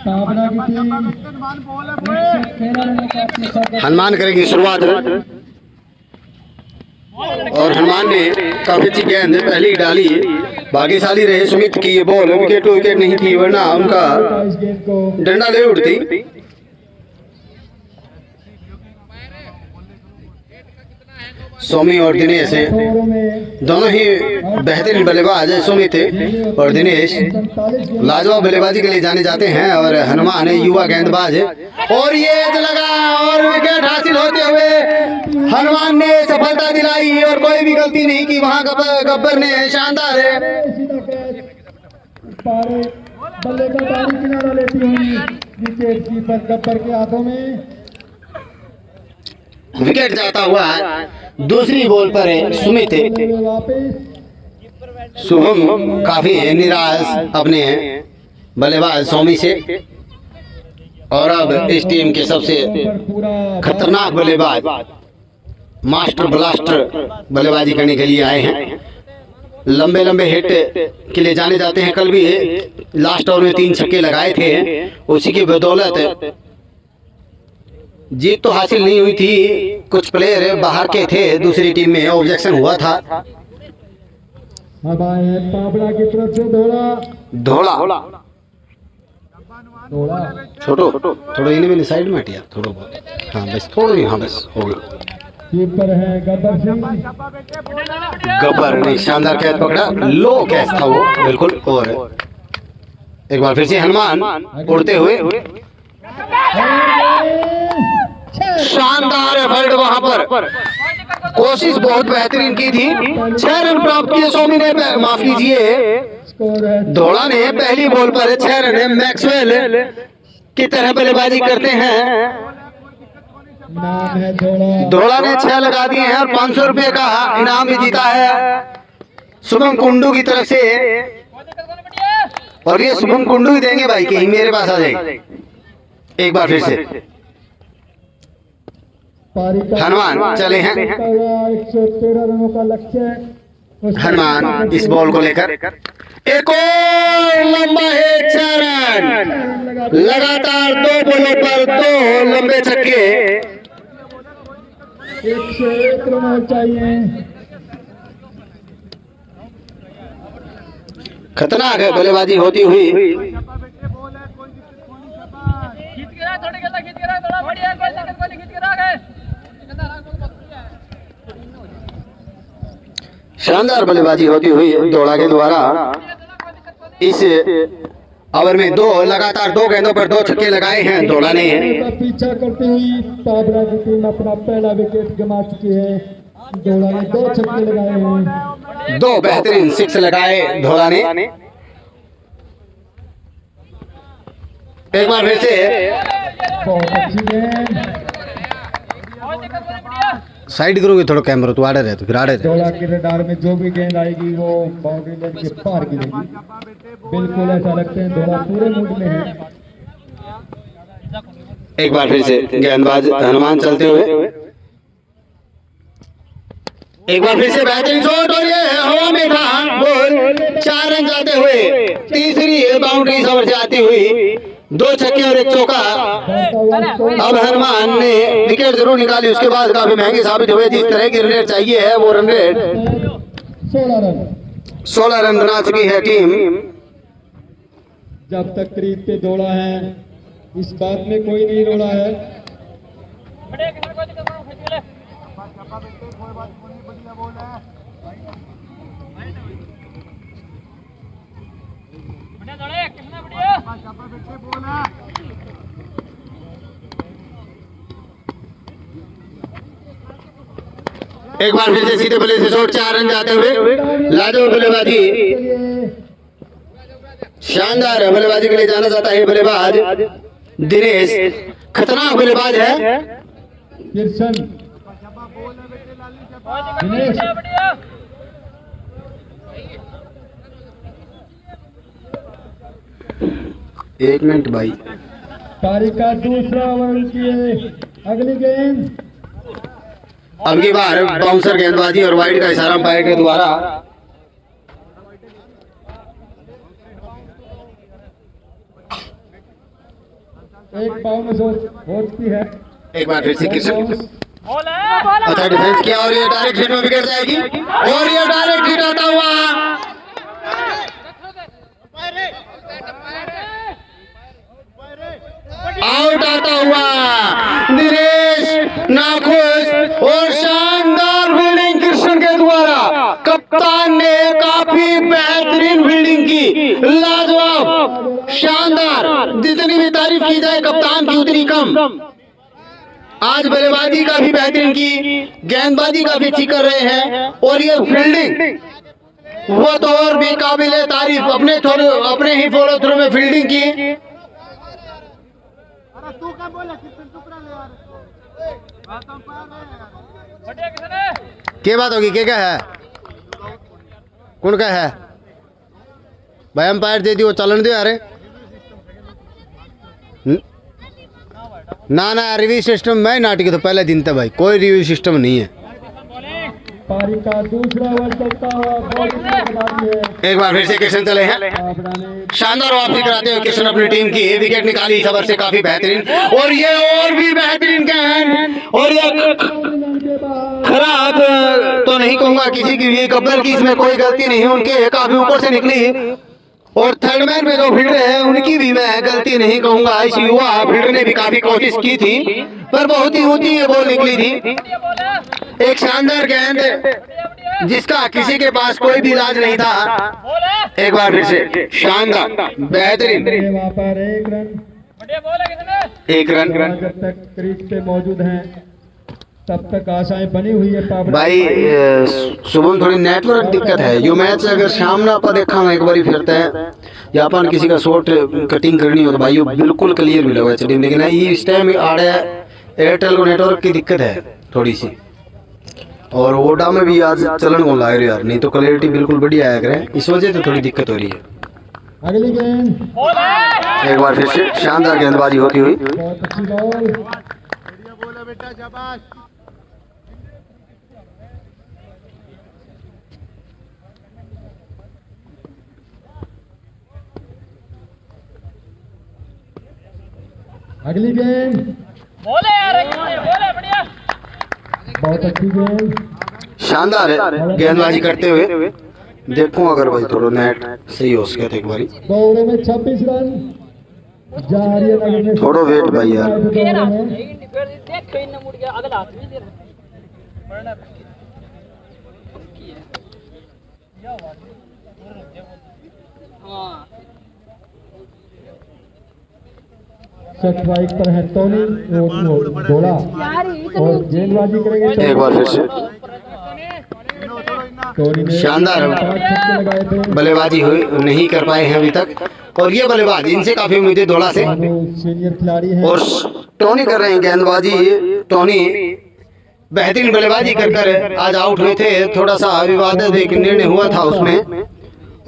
ताबड़ा की टीम 113 रनों का पीछा कर हनुमान करेंगे शुरुआत और हनुमान ने काफी अच्छी गेंद पहली डाली भाग्यशाली रहे सुमित की ये बॉल विकेट विकेट नहीं थी वरना उनका इस गेंद को डंडा ले उठती। सोमी और दिनेश ओवरों में दोनों ही बेहतरीन बल्लेबाज सोमी थे और दिनेश 47 लाजवाब बल्लेबाजी के लिए जाने जाते हैं और हनुमान युवा गेंदबाज और ये लगा और विकेट हासिल होते हुए हनुमान ने सफलता दिलाई और कोई भी गलती नहीं की वहां गब्बर ने शानदार सीधा कैच पारे बल्ले का बारी किनारा लेती हुई विकेट कीपर गब्बर के हाथों में। विकेट जाता हुआ दूसरी बॉल पर सुमित वापिस शुभम काफी निराश अपने बल्लेबाज सोमी से और अब इस टीम के सबसे पूरा खतरनाक बल्लेबाज मास्टर ब्लास्टर बल्लेबाजी करने के लिए आए हैं। लंबे लंबे हिट के लिए जाने जाते हैं। कल भी लास्ट ओवर में 3 छक्के लगाए थे, उसी की बदौलत जीत तो हासिल नहीं हुई थी। कुछ प्लेयर बाहर के थे, दूसरी टीम में ऑब्जेक्शन हुआ था। अब आए हैं पाबड़ा की तरफ से धोला धोला धोला छोटो थोड़ा इन्हें मैंने साइड में हटिया थोड़ा बहुत। हाँ बस थोड़ा ही, हाँ बस हो गया। कीपर है गब्बर सिंह। गब्बर ने शानदार कैच पकड़ा, लो कैच था वो बिल्कुल। और एक बार फिर से हनुमान उड़ते हुए शानदार एफर्ट वहां पर, कोशिश बहुत बेहतरीन की थी। 6 रन प्राप्त किए सोमी ने, माफ कीजिए स्कोर है धोला ने पहली बॉल पर 6 रन। मैक्सवेल की तरह बल्लेबाजी करते हैं। नाम है धोला। धोला ने 6 लगा दिए हैं और 500 रुपए का इनाम भी जीता है शुभम कुंडू की तरफ से। और ये शुभम कुंडू ही देंगे भाई, कहीं मेरे पास आ जाएगी। एक बार फिर से पारी का हनुमान चले हैं। 113 रनों का लक्ष्य। हनुमान इस बॉल को लेकर एक और लंबा है 6 रन। लगातार 2 बॉलों पर 2 लंबे छक्के। 101 रन चाहिए। खतरनाक है बल्लेबाजी होती हुई। शानदार बल्लेबाजी होती हुई धोला के द्वारा इस ओवर में 2 लगातार 2 गेंदों पर 2 छक्के लगाए हैं धोला ने। का पीछा करते हुई पाबड़ा की टीम अपना पहला विकेट गंवा चुकी है। धोला ने 2 छक्के लगाए हैं। 2 बेहतरीन 6 लगाए धोला ने। एक बार फिर से बहुत अच्छी गेंद। साइड करोगे थोड़ा कैमरा तो आड़े रहे तो फिर आड़े रहे। धोला के रडार में जो भी गेंद आएगी वो बाउंड्री लाइन के पार गिरेगी। बिल्कुल ऐसा लगता है धोला पूरे मूड में है। एक बार फिर से गेंदबाज हनुमान चलते हुए, एक बार फिर से बेहतरीन शॉट और ये हवा में था बॉल। 4 रन जाते हुए तीसरी बाउंड्री ओवर से आती हुई 2 छक्के और 1 चौका। अब हनुमान ने विकेट जरूर निकाली, उसके बाद काफी महंगे साबित हुए। जिस तरह की रन रेट चाहिए है वो रन रेट 16 रन बना चुकी है टीम। जब तक क्रीज पे दौड़ा है इस बात में कोई नहीं रोड़ा है। एक बार फिर से सीधे बल्ले से शॉट, 4 रन जाते हुए लाजवाब बल्लेबाजी। शानदार बल्लेबाजी के लिए जाना जाता है बल्लेबाज दिनेश। खतरनाक बल्लेबाज है। किर्सन दिनेश 1 मिनट भाई। पारी का दूसरा ओवर की अगली गेंद। अब की बार बाउंसर गेंदबाजी और वाइड का इशारा अंपायर के द्वारा। एक बाउंस होती है। एक बार फिर से किशन अच्छा डिफेंस किया और ये डायरेक्ट हिट में विकेट जाएगी और ये डायरेक्ट हिट आता हुआ आउट आता हुआ दिनेश नाखुश और शानदार फील्डिंग। कप्तान ने काफी बेहतरीन फील्डिंग की, लाजवाब, शानदार। जितनी भी तारीफ की जाए कप्तान की उतनी कम। आज बल्लेबाजी काफी बेहतरीन की, गेंदबाजी काफी अच्छी कर रहे हैं और ये फील्डिंग वो तो और भी काबिल तारीफ। अपने ही फॉलो थ्रू में फील्डिंग की। क्या बात होगी, क्या है, कौन का है भाई? अंपायर दे दियो, चलन दो यार। ना ना रिव्यू सिस्टम मैं नाटक तो पहले दिन था भाई, कोई रिव्यू सिस्टम नहीं है। पारी का दूसरा ओवर चलता हुआ बॉल बना दी है। एक बार फिर से किशन चले हैं, शानदार वापसी कराते हुए किशन अपनी टीम की विकेट निकाली इस ओवर से काफी बेहतरीन। और ये और भी बेहतरीन गेंद, और ये खराब तो नहीं कहूंगा किसी की भी, कब्बल की इसमें कोई गलती नहीं है, उनके काफी ऊपर से निकली। और थर्ड मैन में जो फील्डर है उनकी भी मैं गलती नहीं कहूंगा, इस युवा फील्डर ने भी काफी कोशिश की थी पर बहुत ही ऊंची ये बॉल निकली थी। एक शानदार गेंद जिसका किसी के पास कोई भी इलाज नहीं था। एक बार फिर से शानदार बेहतरीन, वहाँ पर एक रन। एक रन। जब तक क्रीज पे मौजूद हैं तब तक आशाएं बनी हुई है पापड़ा। भाई सुबह थोड़ी नेटवर्क दिक्कत है। यो मैच अगर सामने आप देखा एक बार फिरते हैं या अपन किसी का शॉर्ट कटिंग करनी हो तो भाई बिल्कुल क्लियर भी लगा चलिए, लेकिन इस टाइम आड़े एयरटेल को नेटवर्क की दिक्कत है थोड़ी सी, और ओडा में भी आज चलन को लाग रही यार, नहीं तो क्लियरिटी बिल्कुल बढ़िया आया करें, इस वजह से थोड़ी दिक्कत हो रही है। अगली गेंद एक बार फिर से शानदार गेंदबाजी होती हुई। बहुत अच्छी बॉल। बेटा शाबाश। अगली गेंद बोले यार, बोले बढ़िया। बहुत अच्छी गेंद। शानदार है गेंदबाजी करते हुए। देखूं अगर भाई थोड़ा नेट सही हो सके तो एक बारी। 2 ओवर में 26 रन जारी है। थोड़ा वेट भाई यार। देख इन मुड़ गया अगला हाथ भी दे हां। स्ट्राइक पर है टोनी धोला और गेंदबाजी करेंगे। एक बार फिर से टोनी ने शानदार 5 छक्के लगाए थे। बल्लेबाजी हुई नहीं कर पाए हैं अभी तक, और ये बल्लेबाज इनसे काफी उम्मीदें धोला से, सीनियर खिलाड़ी हैं और टोनी कर रहे हैं गेंदबाजी। टोनी बेहतरीन बल्लेबाजी कर कर आज आउट हुए थे, थोड़ा सा विवादित एक निर्णय हुआ था उसमें,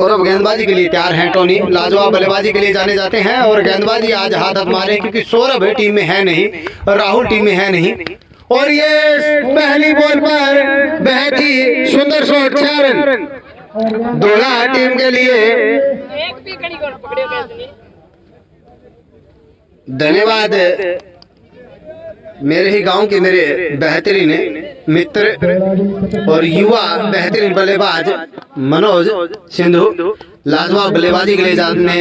और अब गेंदबाजी के लिए तैयार हैं टोनी। लाजवाब बल्लेबाजी के लिए जाने जाते हैं, और गेंदबाजी आज हाथ मारे क्योंकि सौरभ टीम में है नहीं और राहुल टीम में है नहीं। और ये पहली बॉल पर बहुत ही सुंदर शॉट, 6 रन धोला टीम के लिए। एक भी कड़ी कर पकड़े कैसे। धन्यवाद मेरे ही गांव के मेरे बेहतरीन मित्र और युवा बेहतरीन बल्लेबाज मनोज सिंधु लाजवाब बल्लेबाजी के लिए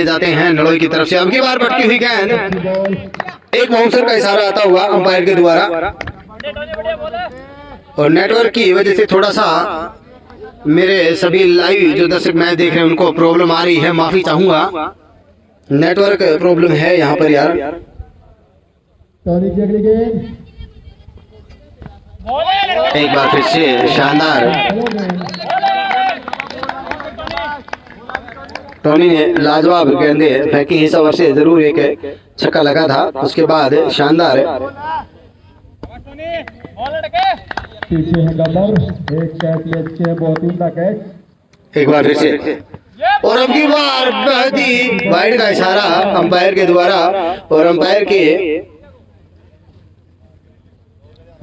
जाते हैं नड़ोई की तरफ से। अब की बार पटकी हुई गेंद, एक बाउंसर का इशारा आता हुआ अंपायर के द्वारा, और नेटवर्क की वजह से थोड़ा सा मेरे सभी लाइव जो दर्शक मैच देख रहे हैं उनको प्रॉब्लम आ रही है, माफी चाहूंगा, नेटवर्क प्रॉब्लम है यहाँ पर यार। टोनी की अगली गेंद एक बार फिर से शानदार टोनी ने लाजवाब गेंदे फेंकी, इस ओवर से जरूर एक छक्का लगा था, उसके बाद शानदार पीछे है गब्बर, एक कैच ले अच्छे है, बहुत उम्दा कैच। एक बार फिर से, और अब की बार बहुत ही वाइड का इशारा अंपायर के द्वारा, और अंपायर के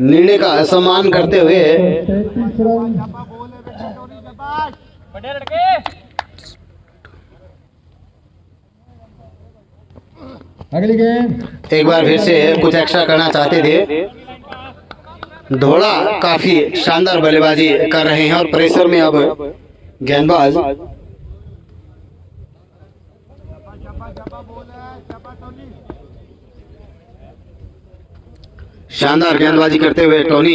निर्णय का सम्मान करते हुए 33 रन। अगली गेंद एक बार फिर से कुछ एक्स्ट्रा करना चाहते थे। धोला काफी शानदार बल्लेबाजी कर रहे हैं, और प्रेशर में अब गेंदबाज शानदार गेंदबाजी करते हुए टोनी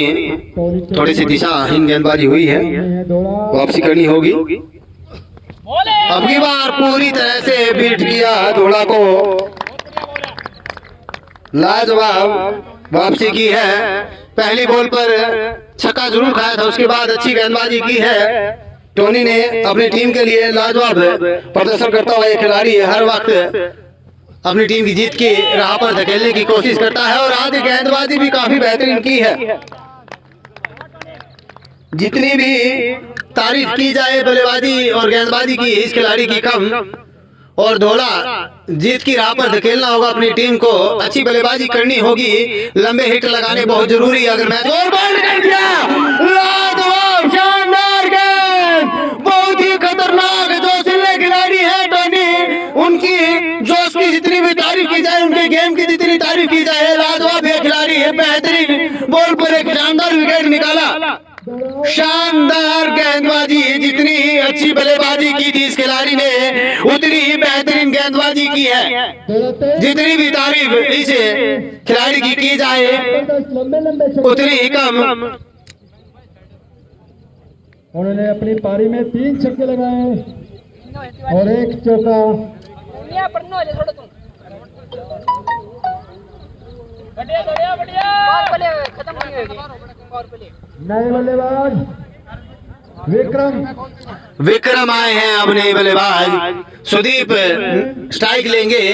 थोड़ी सी दिशाहीन गेंदबाजी हुई है, वापसी करनी होगी। अब की बार पूरी तरह से बीट किया धोड़ा को, लाजवाब वापसी की है। पहली बॉल पर छक्का जरूर खाया था, उसके बाद अच्छी गेंदबाजी की है। टोनी ने अपनी टीम के लिए लाजवाब प्रदर्शन करता हुआ एक खिलाड़ी हर वक्त अपनी टीम की जीत की राह पर धकेलने की कोशिश करता है और आज गेंदबाजी भी काफी बेहतरीन की है। जितनी भी तारीफ की जाए बल्लेबाजी और गेंदबाजी की इस खिलाड़ी की कम, और धोला जीत की राह पर धकेलना होगा अपनी टीम को, अच्छी बल्लेबाजी करनी होगी, लंबे हिट लगाने बहुत जरूरी है। अगर मैच और बॉल कर दिया, लाजवाब शानदार गेंद, बहुत ही खतरनाक जोशीले खिलाड़ी है टोनी। उनकी जोश की जितनी भी तारीफ की जाए, उनके गेम की जितनी तारीफ की जाए, लाजवाब ये खिलाड़ी है। बेहतरीन बॉल पर एक शानदार विकेट निकाला, शानदार गेंदबाजी, जितनी ही अच्छी बल्लेबाजी की थी इस खिलाड़ी ने, उतनी ही बेहतरीन गेंदबाजी की है। जितनी भी तारीफ इस खिलाड़ी की जाए उतनी ही कम। उन्होंने अपनी पारी में 3 छक्के लगाए और 1 चौका। खत्म नहीं होगी। नए बल्लेबाज विक्रम आए हैं। अब नए बल्लेबाज सुदीप स्ट्राइक लेंगे,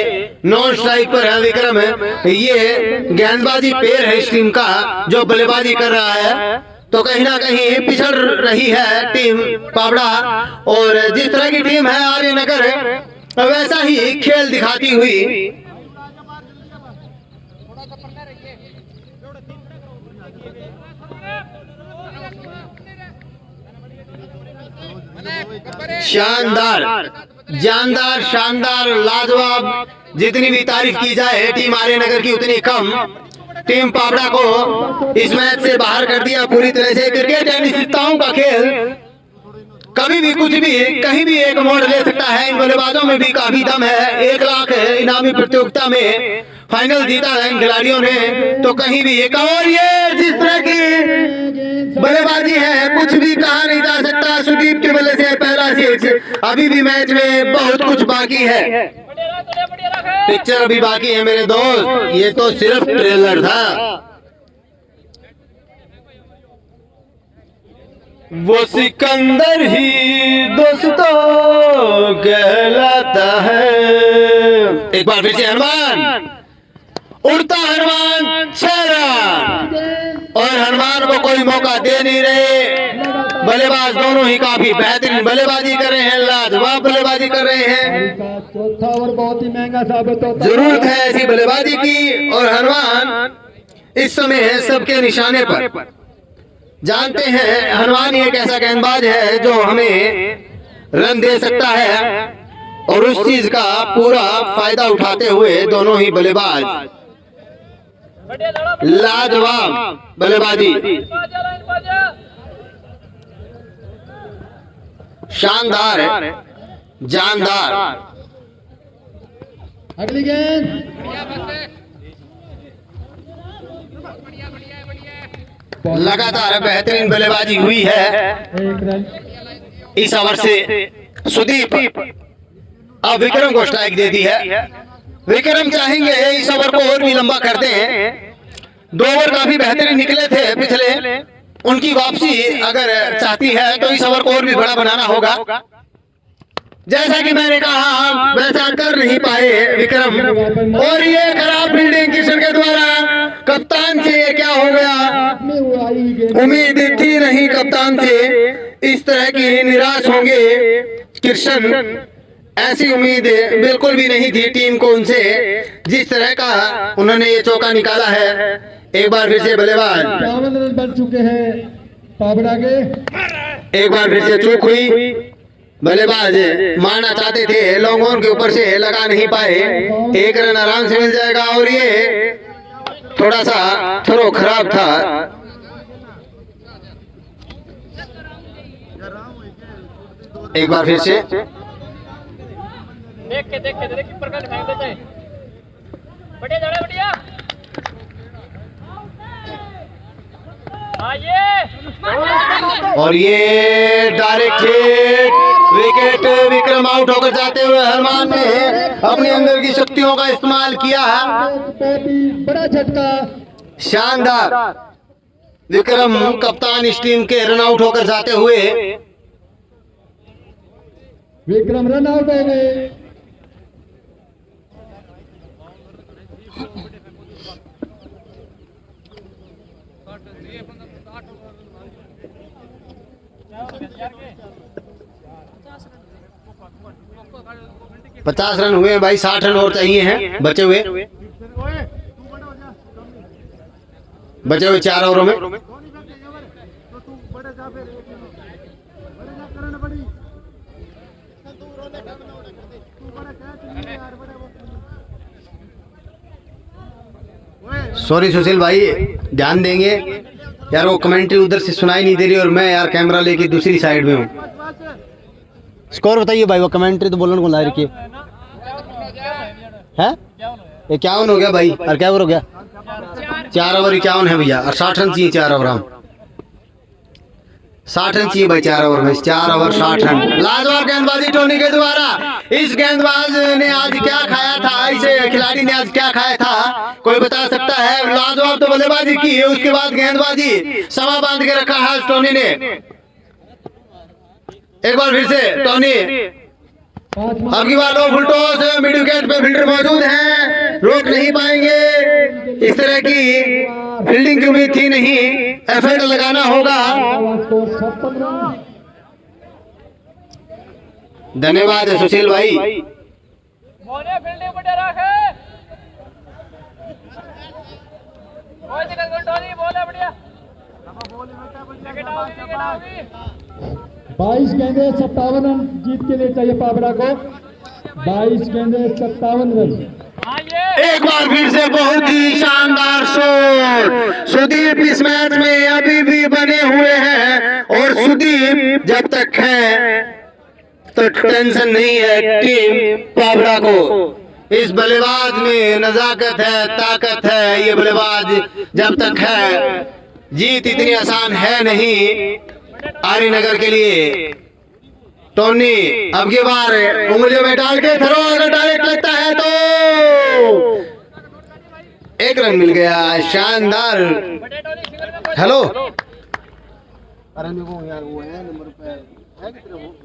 नॉन स्ट्राइक पर है विक्रम। ये गेंदबाजी पेयर है इस टीम का जो बल्लेबाजी कर रहा है, तो कहीं ना कहीं पिछड़ रही है टीम पावड़ा। और जिस तरह की टीम है आर्यनगर, वैसा ही खेल दिखाती हुई शानदार, जानदार, शानदार, लाजवाब, जितनी भी तारीफ की जाए टीम आर्यनगर की उतनी कम। टीम पावड़ा को इस मैच से बाहर कर दिया पूरी तरह से। क्रिकेट अनिश्चितताओं का खेल, कभी भी कुछ भी कहीं भी एक मोड़ ले सकता है। इन बल्लेबाजों में भी काफी दम है। 1 लाख इनामी प्रतियोगिता में फाइनल जीता है इन खिलाड़ियों ने, तो कहीं भी एक, और ये जिस तरह की बल्लेबाजी है कुछ भी कहा नहीं जा सकता। सुदीप के बल्ले से पहला 6। अभी भी मैच में बहुत कुछ बाकी है, पिक्चर अभी बाकी है मेरे दोस्त, ये तो सिर्फ ट्रेलर था। वो सिकंदर ही दोस्तों कहलाता है। एक बार फिर से हनुमान, उड़ता हनुमान 6 रन, और हनुमान को कोई मौका दे नहीं रहे। बल्लेबाज दोनों ही काफी बेहतरीन बल्लेबाजी कर रहे हैं, लाजवाब बल्लेबाजी कर रहे हैं। चौथा ओवर बहुत ही महंगा साबित होता है। जरूरत है ऐसी बल्लेबाजी की, और हनुमान इस समय है सबके निशाने पर। जानते हैं हनुमान एक ऐसा गेंदबाज है जो हमें रन दे सकता है, और उस चीज का पूरा फायदा उठाते हुए दोनों ही बल्लेबाज लाजवाब बल्लेबाजी, शानदार, जानदार। अगली गेंद लगातार बेहतरीन बल्लेबाजी हुई है 1 रन। इस ओवर से। सुदीप अब विक्रम को स्ट्राइक दे दी है। विक्रम चाहेंगे इस ओवर को और भी लंबा कर दें। 2 ओवर काफी बेहतरीन निकले थे पिछले, उनकी वापसी अगर चाहती है तो इस ओवर को और भी बड़ा बनाना होगा। जैसा कि मैंने कहा वैसा कर नहीं पाए विक्रम, और ये खराब फील्डिंग किशन के द्वारा। कप्तान से ये क्या हो गया, उम्मीद थी नहीं कप्तान से इस तरह की निराश होंगे कृष्ण, ऐसी उम्मीद बिल्कुल भी नहीं थी टीम को उनसे, जिस तरह का उन्होंने ये चौका निकाला है। एक बार फिर से बल्लेबाज 52 रन बन चुके हैं पावड़ा के। एक बार फिर से चूक हुई। बल्लेबाज मारना चाहते थे, लॉन्ग ऑन के ऊपर से लगा नहीं पाए। 1 रन आराम से मिल जाएगा, और ये थोड़ा सा थ्रो खराब था। एक बार फिर से देख के कीपर का फेंक देते हैं। बढ़िया बढ़िया और ये direct hit, wicket. Vikram out होकर जाते हुए हनुमान ने अपने अंदर की शक्तियों का इस्तेमाल किया। बहुत ही बड़ा झटका। शानदार। विक्रम कप्तान इस टीम के रन आउट होकर जाते हुए। विक्रम रन आउट हो गए। पचास रन हुए हैं भाई, 60 रन और चाहिए हैं बचे हुए 4 ओवरों में। सॉरी सुशील भाई, ध्यान देंगे यार, वो कमेंट्री उधर से सुनाई नहीं दे रही और मैं यार कैमरा लेके दूसरी साइड में हूँ। स्कोर बताइए भाई, वो कमेंट्री तो बोलने को ला रखी है। 51 हो गया भाई, और क्या ओवर हो गया? 4 ओवर 51 है भैया, और 60 रन चाहिए 4 ओवर। हम 60 रन चाहिए भाई 4 ओवर में। 4 ओवर 60 रन। लाजवाब गेंदबाजी टोनी के द्वारा। इस गेंदबाज ने आज क्या खाया था, इस खिलाड़ी ने आज क्या खाया था, कोई बता सकता है? लाजवाब तो बल्लेबाजी की है, उसके बाद गेंदबाजी समा बांध के रखा है टोनी ने। एक बार फिर से टोनी, अब की बार लो फुल टॉस, मिड विकेट पे फील्डर मौजूद हैं, रोक नहीं पाएंगे। इस तरह की फील्डिंग की उम्मीद थी नहीं, एफर्ट लगाना होगा। धन्यवाद सुशील भाई। बाईस गेंदे 57 रन जीत के लिए चाहिए पाबड़ा को। 22 गेंदे 57 रन। एक बार फिर से बहुत ही शानदार शॉट। सुदीप इस मैच में अभी भी बने हुए हैं, और सुदीप जब तक है तो टेंशन नहीं है टीम पाबड़ा को। इस बल्लेबाज में नजाकत है, ताकत है। ये बल्लेबाज जब तक है, जीत इतनी आसान है नहीं आर्यनगर के लिए। टोनी अब की बार उंगलियों में डाल के थ्रो, अगर डायरेक्ट लगता है तो 1 रन मिल गया। शानदार। हेलो, अरे देखो यार, वो है नंबर पे है कितने वो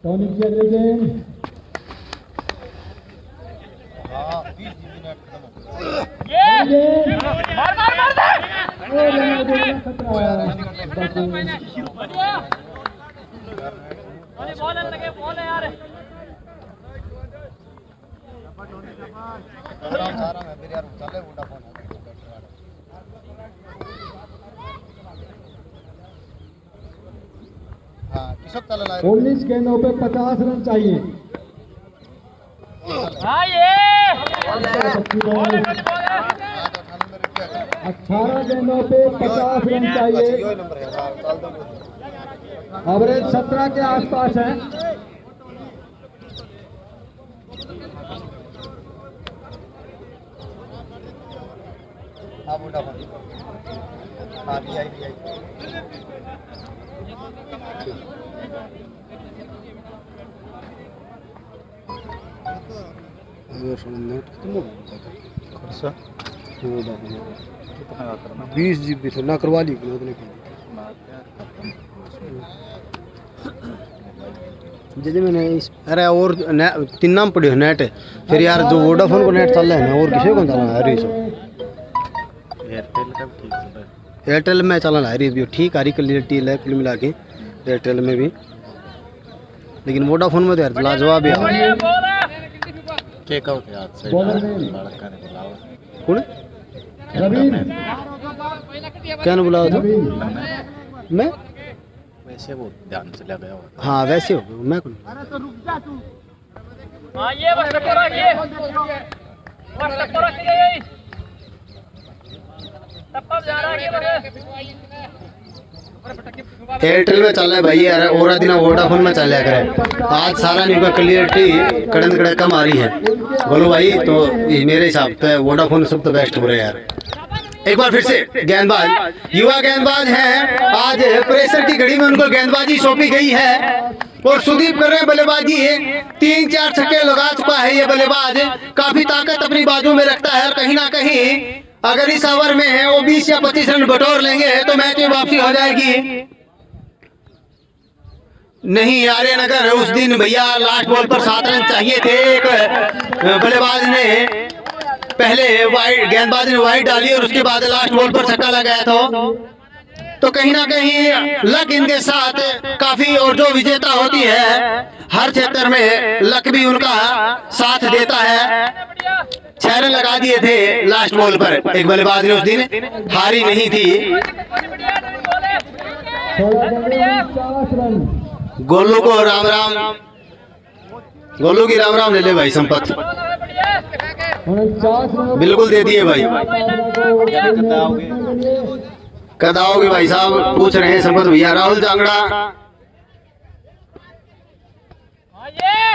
टोनी की अगली गेंद। उन्नीस गेंदों पे 50 रन चाहिए। 18 गेंदों पे 50 रन चाहिए। एवरेज 17 के आसपास है। खर्चा 20 GB से ना करवा ली जी मैंने अरे और 3 नाम पड़े नेट। फिर यार जो वोडाफोन को नेट चल रहा है ना, और किसी को चल रहा है? एयरटेल में चल रहा है ठीक, आ रही क्लियरिटी है कुल मिला के एयरटेल में भी, लेकिन वोडाफोन में तो यार लाजवाब है। कौन क्या ना बुलाओ था? मैं वैसे वो ध्यान से लगा गया। हाँ वैसे हो गया मैं कौन? ये बस टक्कर आ गई, बस टक्कर आ गई, टप्पा जा रहा है। एयरटेल में चल रहा है भाई यार, और दिन वोडाफोन में चल करे। आज सारा नहीं क्लियरिटी कड़न कड़े कम आ रही है। बोलो भाई, तो ये मेरे हिसाब से वोडाफोन सब तो बेस्ट हो रहा है यार। एक बार फिर से गेंदबाज, युवा गेंदबाज है। आज प्रेशर की घड़ी में उनको गेंदबाजी सौंपी गई है और सुदीप कर रहे हैं बल्लेबाजी। 3-4 छक्के लगा चुका है ये बल्लेबाज, काफी ताकत अपनी बाजू में रखता है। और कहीं ना कहीं अगर इस ओवर में वो 20 या 25 रन बटोर लेंगे तो मैच में वापसी हो जाएगी। नहीं आर्यनगर उस दिन भैया लास्ट बॉल पर 7 रन चाहिए थे। एक बल्लेबाज ने पहले वाइड, गेंदबाज ने वाइड डाली और उसके बाद लास्ट बॉल पर छक्का लगाया था। तो कहीं ना कहीं लक इनके साथ काफी, और जो विजेता होती है हर क्षेत्र में लक भी उनका साथ देता है। 6 रन लगा दिए थे लास्ट बॉल पर एक बल्लेबाज ने उस दिन, हारी नहीं थी। गोलू को राम राम, गोलू की राम राम ले ले भाई संपत, बिल्कुल दे दिए भाई। कद आओगे भाई साहब, पूछ रहे हैं संपत भैया। राहुल जांगड़ा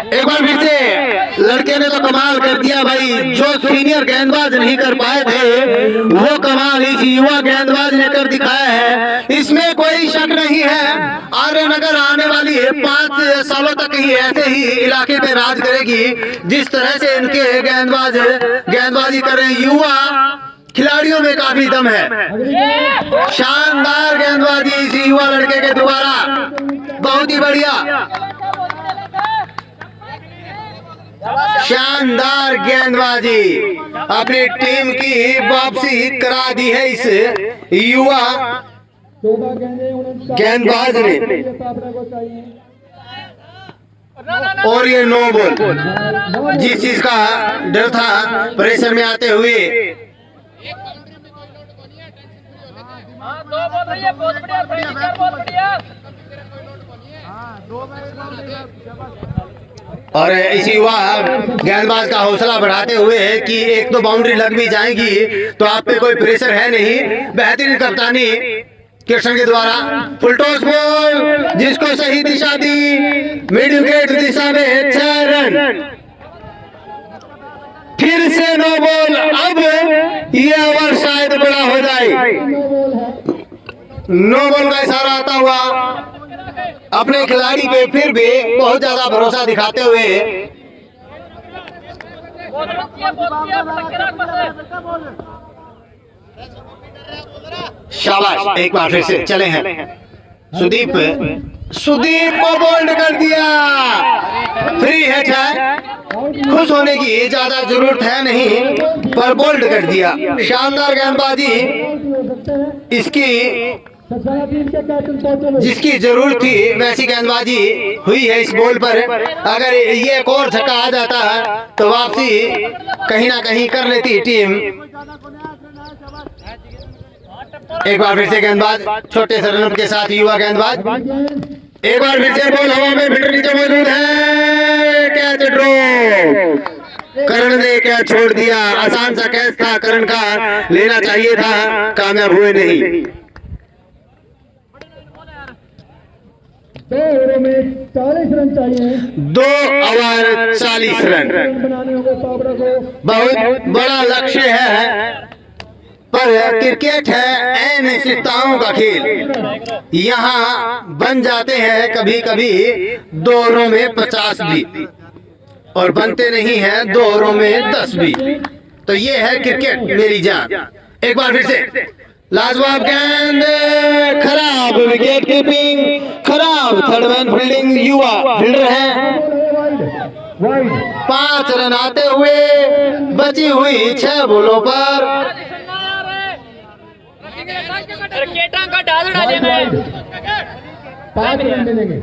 एक बार फिर से लड़के ने तो कमाल कर दिया भाई। जो सीनियर गेंदबाज नहीं कर पाए थे वो कमाल इस युवा गेंदबाज ने कर दिखाया है, इसमें कोई शक नहीं है। आर्यनगर आने वाली 5 सालों तक ही ऐसे ही इलाके पे राज करेगी जिस तरह से इनके गेंदबाज गेंदबाजी कर रहे हैं। युवा खिलाड़ियों में काफी दम है। शानदार गेंदबाजी इस युवा लड़के के द्वारा, बहुत ही बढ़िया शानदार गेंदबाजी, अपनी टीम की वापसी करा दी है इस युवा गेंदबाज ने। और ये 9 बॉल, जिस चीज का डर था प्रेशर में आते हुए, और इसी युवा गेंदबाज का हौसला बढ़ाते हुए कि एक तो बाउंड्री लग भी जाएगी तो आप पे कोई प्रेशर है नहीं। बेहतरीन कप्तानी कृष्ण के द्वारा, फुल टॉस बॉल जिसको सही दिशा दी, मिड विकेट दिशा में 6 रन। फिर से 9 बॉल, अब ये ओवर शायद बड़ा हो जाए। 9 बॉल का इशारा आता हुआ अपने खिलाड़ी पे फिर भी बहुत ज्यादा भरोसा दिखाते हुए शाबाश। एक बार फिर से चले हैं सुदीप, सुदीप को बोल्ड कर दिया। फ्री हिट है, खुश होने की ज्यादा जरूरत है नहीं, पर बोल्ड कर दिया। शानदार गेंदबाजी इसकी, जिसकी जरूरत थी वैसी गेंदबाजी हुई है इस बॉल पर। अगर ये एक और छक्का आ जाता तो वापसी कहीं ना कहीं कर लेती टीम। एक बार फिर से गेंदबाज छोटे से रन के साथ युवा गेंदबाज, एक बार फिर से बॉल हवा में फील्डर नीचे मौजूद है। कैच ड्रॉप, करण ने कैच छोड़ दिया। आसान सा कैच था, करण का लेना चाहिए था, कामयाब हुए नहीं। 2 ओवरों में 40 रन चाहिए, 2 ओवर 40 रन बनाने होंगे पावड़ा को। बहुत बड़ा लक्ष्य है, पर क्रिकेट है अनिश्चितताओं का खेल। यहाँ बन जाते हैं कभी कभी 2 ओवरों में 50 भी, और बनते नहीं हैं 2 ओवरों में 10 भी। तो ये है क्रिकेट मेरी जान। एक बार फिर से लाजवाब गेंद, खराब विकेट कीपिंग, खराब थर्ड मैन फील्डिंग। युवा फील्डर है। 5 रन आते हुए बची हुई 6 बॉलों पर। का डाल डाले में 5 रन मिलेंगे।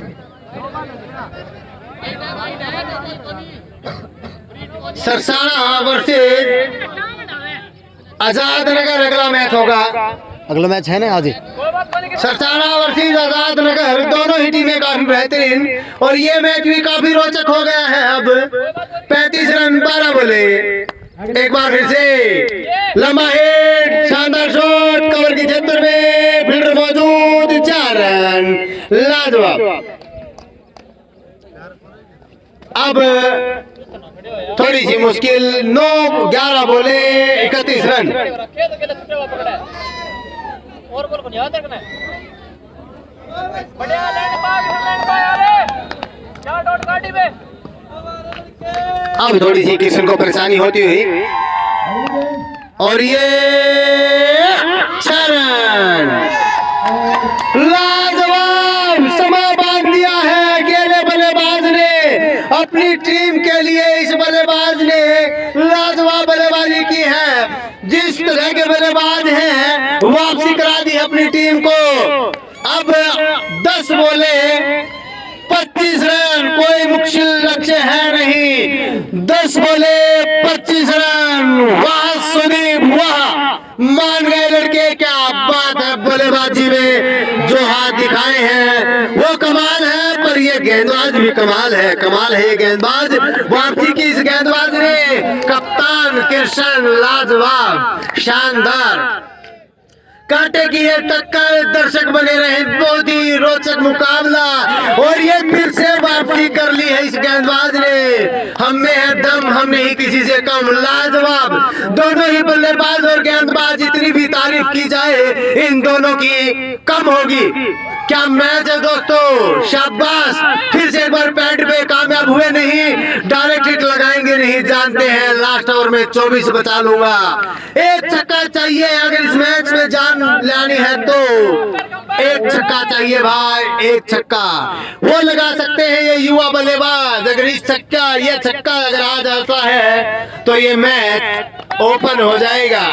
सरसाना वर्सेस आजाद नगर अगला मैच होगा। अगला मैच है ना आज ही, सरसाना वर्सेस आजाद नगर। दोनों ही टीमें काफी बेहतरीन, और ये मैच भी काफी रोचक हो गया है। अब 35 रन 12 बॉले। एक बार फिर से लंबा हिट, शानदार शॉट, कवर के क्षेत्र में फील्डर मौजूद, 4 4 रन लाजवाब। अब थोड़ी सी मुश्किल 9-11 बोले 31 रन। और बोल को याद रखना है। बढ़िया लैंड बाय अरे क्या डॉट गाड़ी पे। अब थोड़ी सी किशन को परेशानी होती हुई और ये 6 रन लाजवाब। समा बांध दिया है अकेले बल्लेबाज ने अपनी टीम के लिए। इस बल्लेबाज ने लाजवाब बल्लेबाजी की है। जिस तरह के बल्लेबाज हैं वापसी करा दी अपनी टीम को। अब 10 बोले 25 रन, कोई मुश्किल लक्ष्य है नहीं। 10 बोले 25 रन। वाह सुदीप वाह, मान गए लड़के, क्या बात है बल्लेबाजी में जो हाथ दिखाए हैं वो कमाल है। पर ये गेंदबाज भी कमाल है ये गेंदबाज। वापसी की इस गेंदबाज ने कप्तान कृष्ण लाजवाब शानदार कांटे की है टक्कर। दर्शक बने रहे, बहुत ही रोचक मुकाबला। और ये फिर से वापसी कर ली है इस गेंदबाज ने। हम में है दम, हम नहीं किसी से कम। लाजवाब दोनों ही बल्लेबाज और गेंदबाज, जितनी भी तारीफ की जाए इन दोनों की कम होगी। क्या मैच है दोस्तों, शाबाश। फिर से एक बार पैड पे कामयाब हुए नहीं, डायरेक्ट हिट लगाएंगे नहीं, जानते हैं लास्ट ओवर में 24 बचा लूंगा। एक छक्का चाहिए अगर इस मैच में जान लानी है तो। एक छक्का चाहिए भाई, एक छक्का वो लगा सकते हैं ये युवा बल्लेबाज। अगर ये छक्का अगर आ जाता है तो ये मैच ओपन हो जाएगा।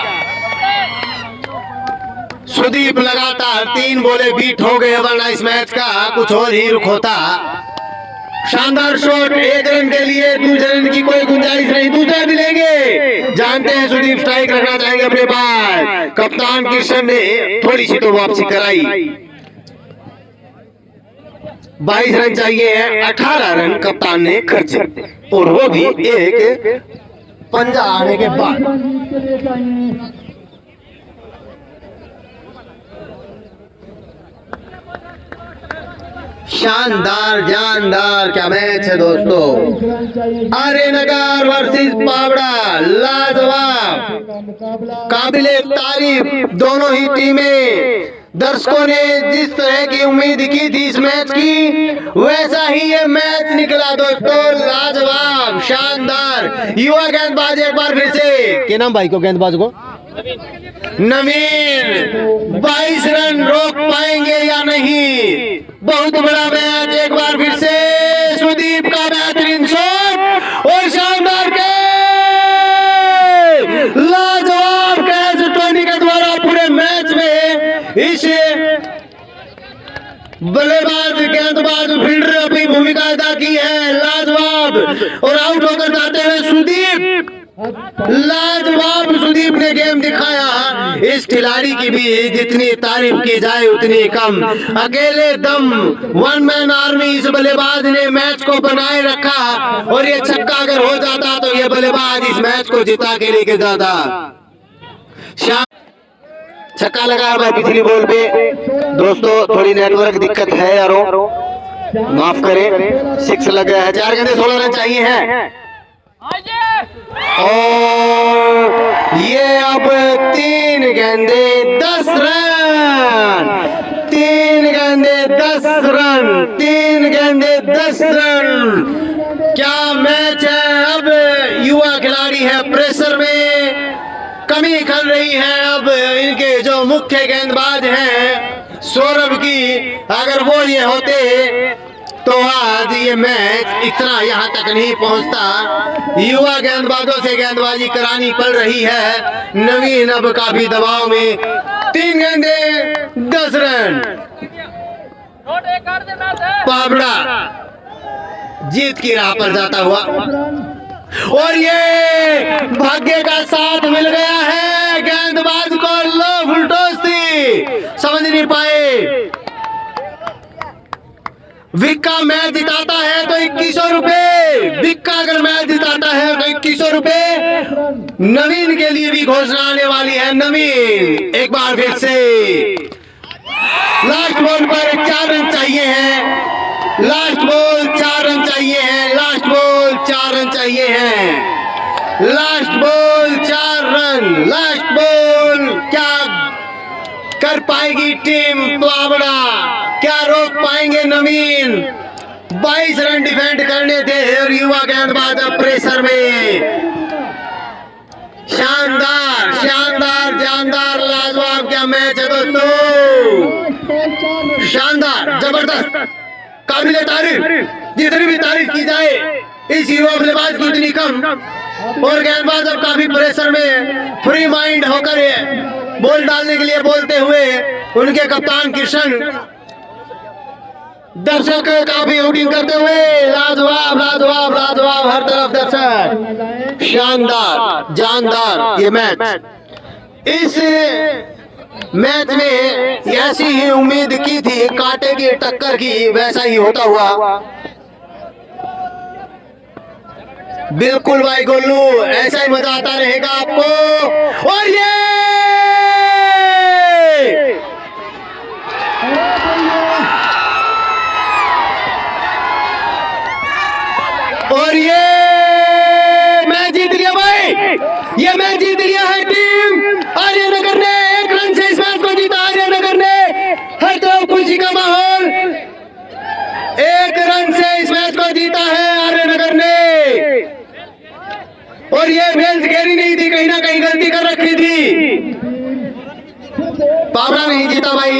सुदीप लगातार 3 बोले बीट हो गए, वरना इस मैच का कुछ और ही रुख होता। शानदार शॉट, 1 रन के लिए दूसरे रन की कोई गुंजाइश नहीं, दूसरा भी लेंगे। जानते हैं सुदीप स्ट्राइक रखना चाहेंगे अपने पास। कप्तान कृष्ण ने थोड़ी सी तो वापसी कराई। 22 रन चाहिए है, 18 रन कप्तान ने खर्चे, और वो भी एक पंजा आने के बाद। शानदार जानदार क्या मैच है दोस्तों। आर्यनगर वर्सेस पावड़ा, लाजवाब काबिले तारीफ दोनों ही टीमें। दर्शकों ने जिस तरह की उम्मीद की थी इस मैच की, वैसा ही ये मैच निकला दोस्तों। लाजवाब शानदार युवा गेंदबाज एक बार फिर से, क्या नाम भाई को गेंदबाज को? नवीन। 22 रन रोक पाएंगे या नहीं? बहुत बड़ा मैच, एक बार फिर से सुदीप का बेहतरीन शॉट और शानदार कैच, लाजवाब कैच टोनी के द्वारा पूरे मैच में। इस बल्लेबाज गेंदबाज फील्डर अपनी भूमिका अदा की है, लाजवाब। और आउट होकर जाते हुए सुदीप, लाजवाब सुदीप ने गेम दिखाया। इस खिलाड़ी की भी जितनी तारीफ की जाए उतनी कम। अकेले दम, 1 मैन आर्मी इस बल्लेबाज ने मैच को बनाए रखा। और ये छक्का अगर हो जाता तो ये बल्लेबाज इस मैच को जिता के लेके जाता। छक्का लगा भाई पिछली बॉल पे। दोस्तों थोड़ी नेटवर्क दिक्कत है यारों, माफ करें। 6 लग गया है, 4 गेंदे 16 रन चाहिए हैं। और ये अब 3 गेंदे 10 रन, 3 गेंदे 10 रन, 3 गेंदे 10 रन। क्या मैच है। अब युवा खिलाड़ी है, प्रेशर में कमी खल रही है। अब इनके जो मुख्य गेंदबाज हैं सौरभ की, अगर वो ये होते तो आज ये मैच इतना यहाँ तक नहीं पहुँचता। युवा गेंदबाजों से गेंदबाजी करानी पड़ रही है। नवीन अब काफी दबाव में, 3 गेंदे 10 रन। पावड़ा जीत की राह पर जाता हुआ, और ये भाग्य का साथ मिल गया है गेंदबाज को। लो फुलटोस थी, समझ नहीं पाए। विक्का मैच जिताता है तो 2100 रुपए, विक्का अगर मैच जिताता है तो 2100 रुपए नवीन के लिए भी घोषणा आने वाली है। नवीन एक बार फिर से लास्ट बॉल पर 4 रन चाहिए हैं, लास्ट बॉल 4 रन चाहिए हैं, लास्ट बॉल 4 रन चाहिए हैं, last ball 4 run, last ball. क्या कर पाएगी टीम पावड़ा, क्या रोक पाएंगे नवीन? 22 रन डिफेंड करने थे और युवा गेंदबाज अब प्रेशर में। शानदार शानदार जानदार लाजवाब क्या मैच है दोस्तों, शानदार जबरदस्त काबिले तारीफ। जितनी भी तारीफ की जाए इस युवा बल्लेबाज की उतनी कम। और गेंदबाज अब काफी प्रेशर में फ्री माइंड होकर बॉल डालने के लिए बोलते हुए उनके कप्तान किशन, दर्शक काफी वोटिंग करते हुए लाजवाब लाजवाब लाजवाब, हर तरफ दर्शक। शानदार जानदार ये मैच। इस मैच में ऐसी ही उम्मीद की थी, कांटे की टक्कर की, वैसा ही होता हुआ। बिल्कुल भाई गोलू, ऐसा ही मजा आता रहेगा आपको। और ये मैच जीत लिया भाई, ये मैच जीत लिया है टीम आर्यनगर ने। 1 रन से इस मैच को जीता आर्यनगर ने। हर तरफ खुशी का माहौल, 1 रन से इस मैच को जीता है आर्यनगर ने। और ये बेंच घेरी नहीं थी, कहीं ना कहीं गलती कर रखी थी, पावड़ा नहीं जीता भाई,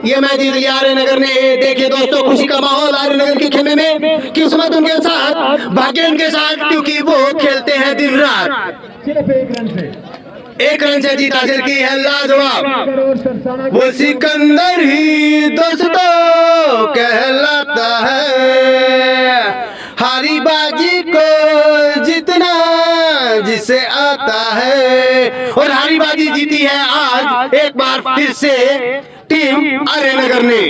ये मैच जीत लिया आर्यनगर ने। देखिए दोस्तों, खुशी का माहौल आर्यनगर के खेमे में, किस्मत उनके साथ, भाग्य उनके साथ, क्योंकि वो खेलते हैं दिन रात। सिर्फ 1 रन से, 1 रन से जीत हासिल की है, लाजवाब। वो सिकंदर ही दोस्तों कहलाता है, हारी बाजी को जितना जिसे आता है। और हारी बाजी जीती है आज एक बार फिर से टीम आर्यनगर ने।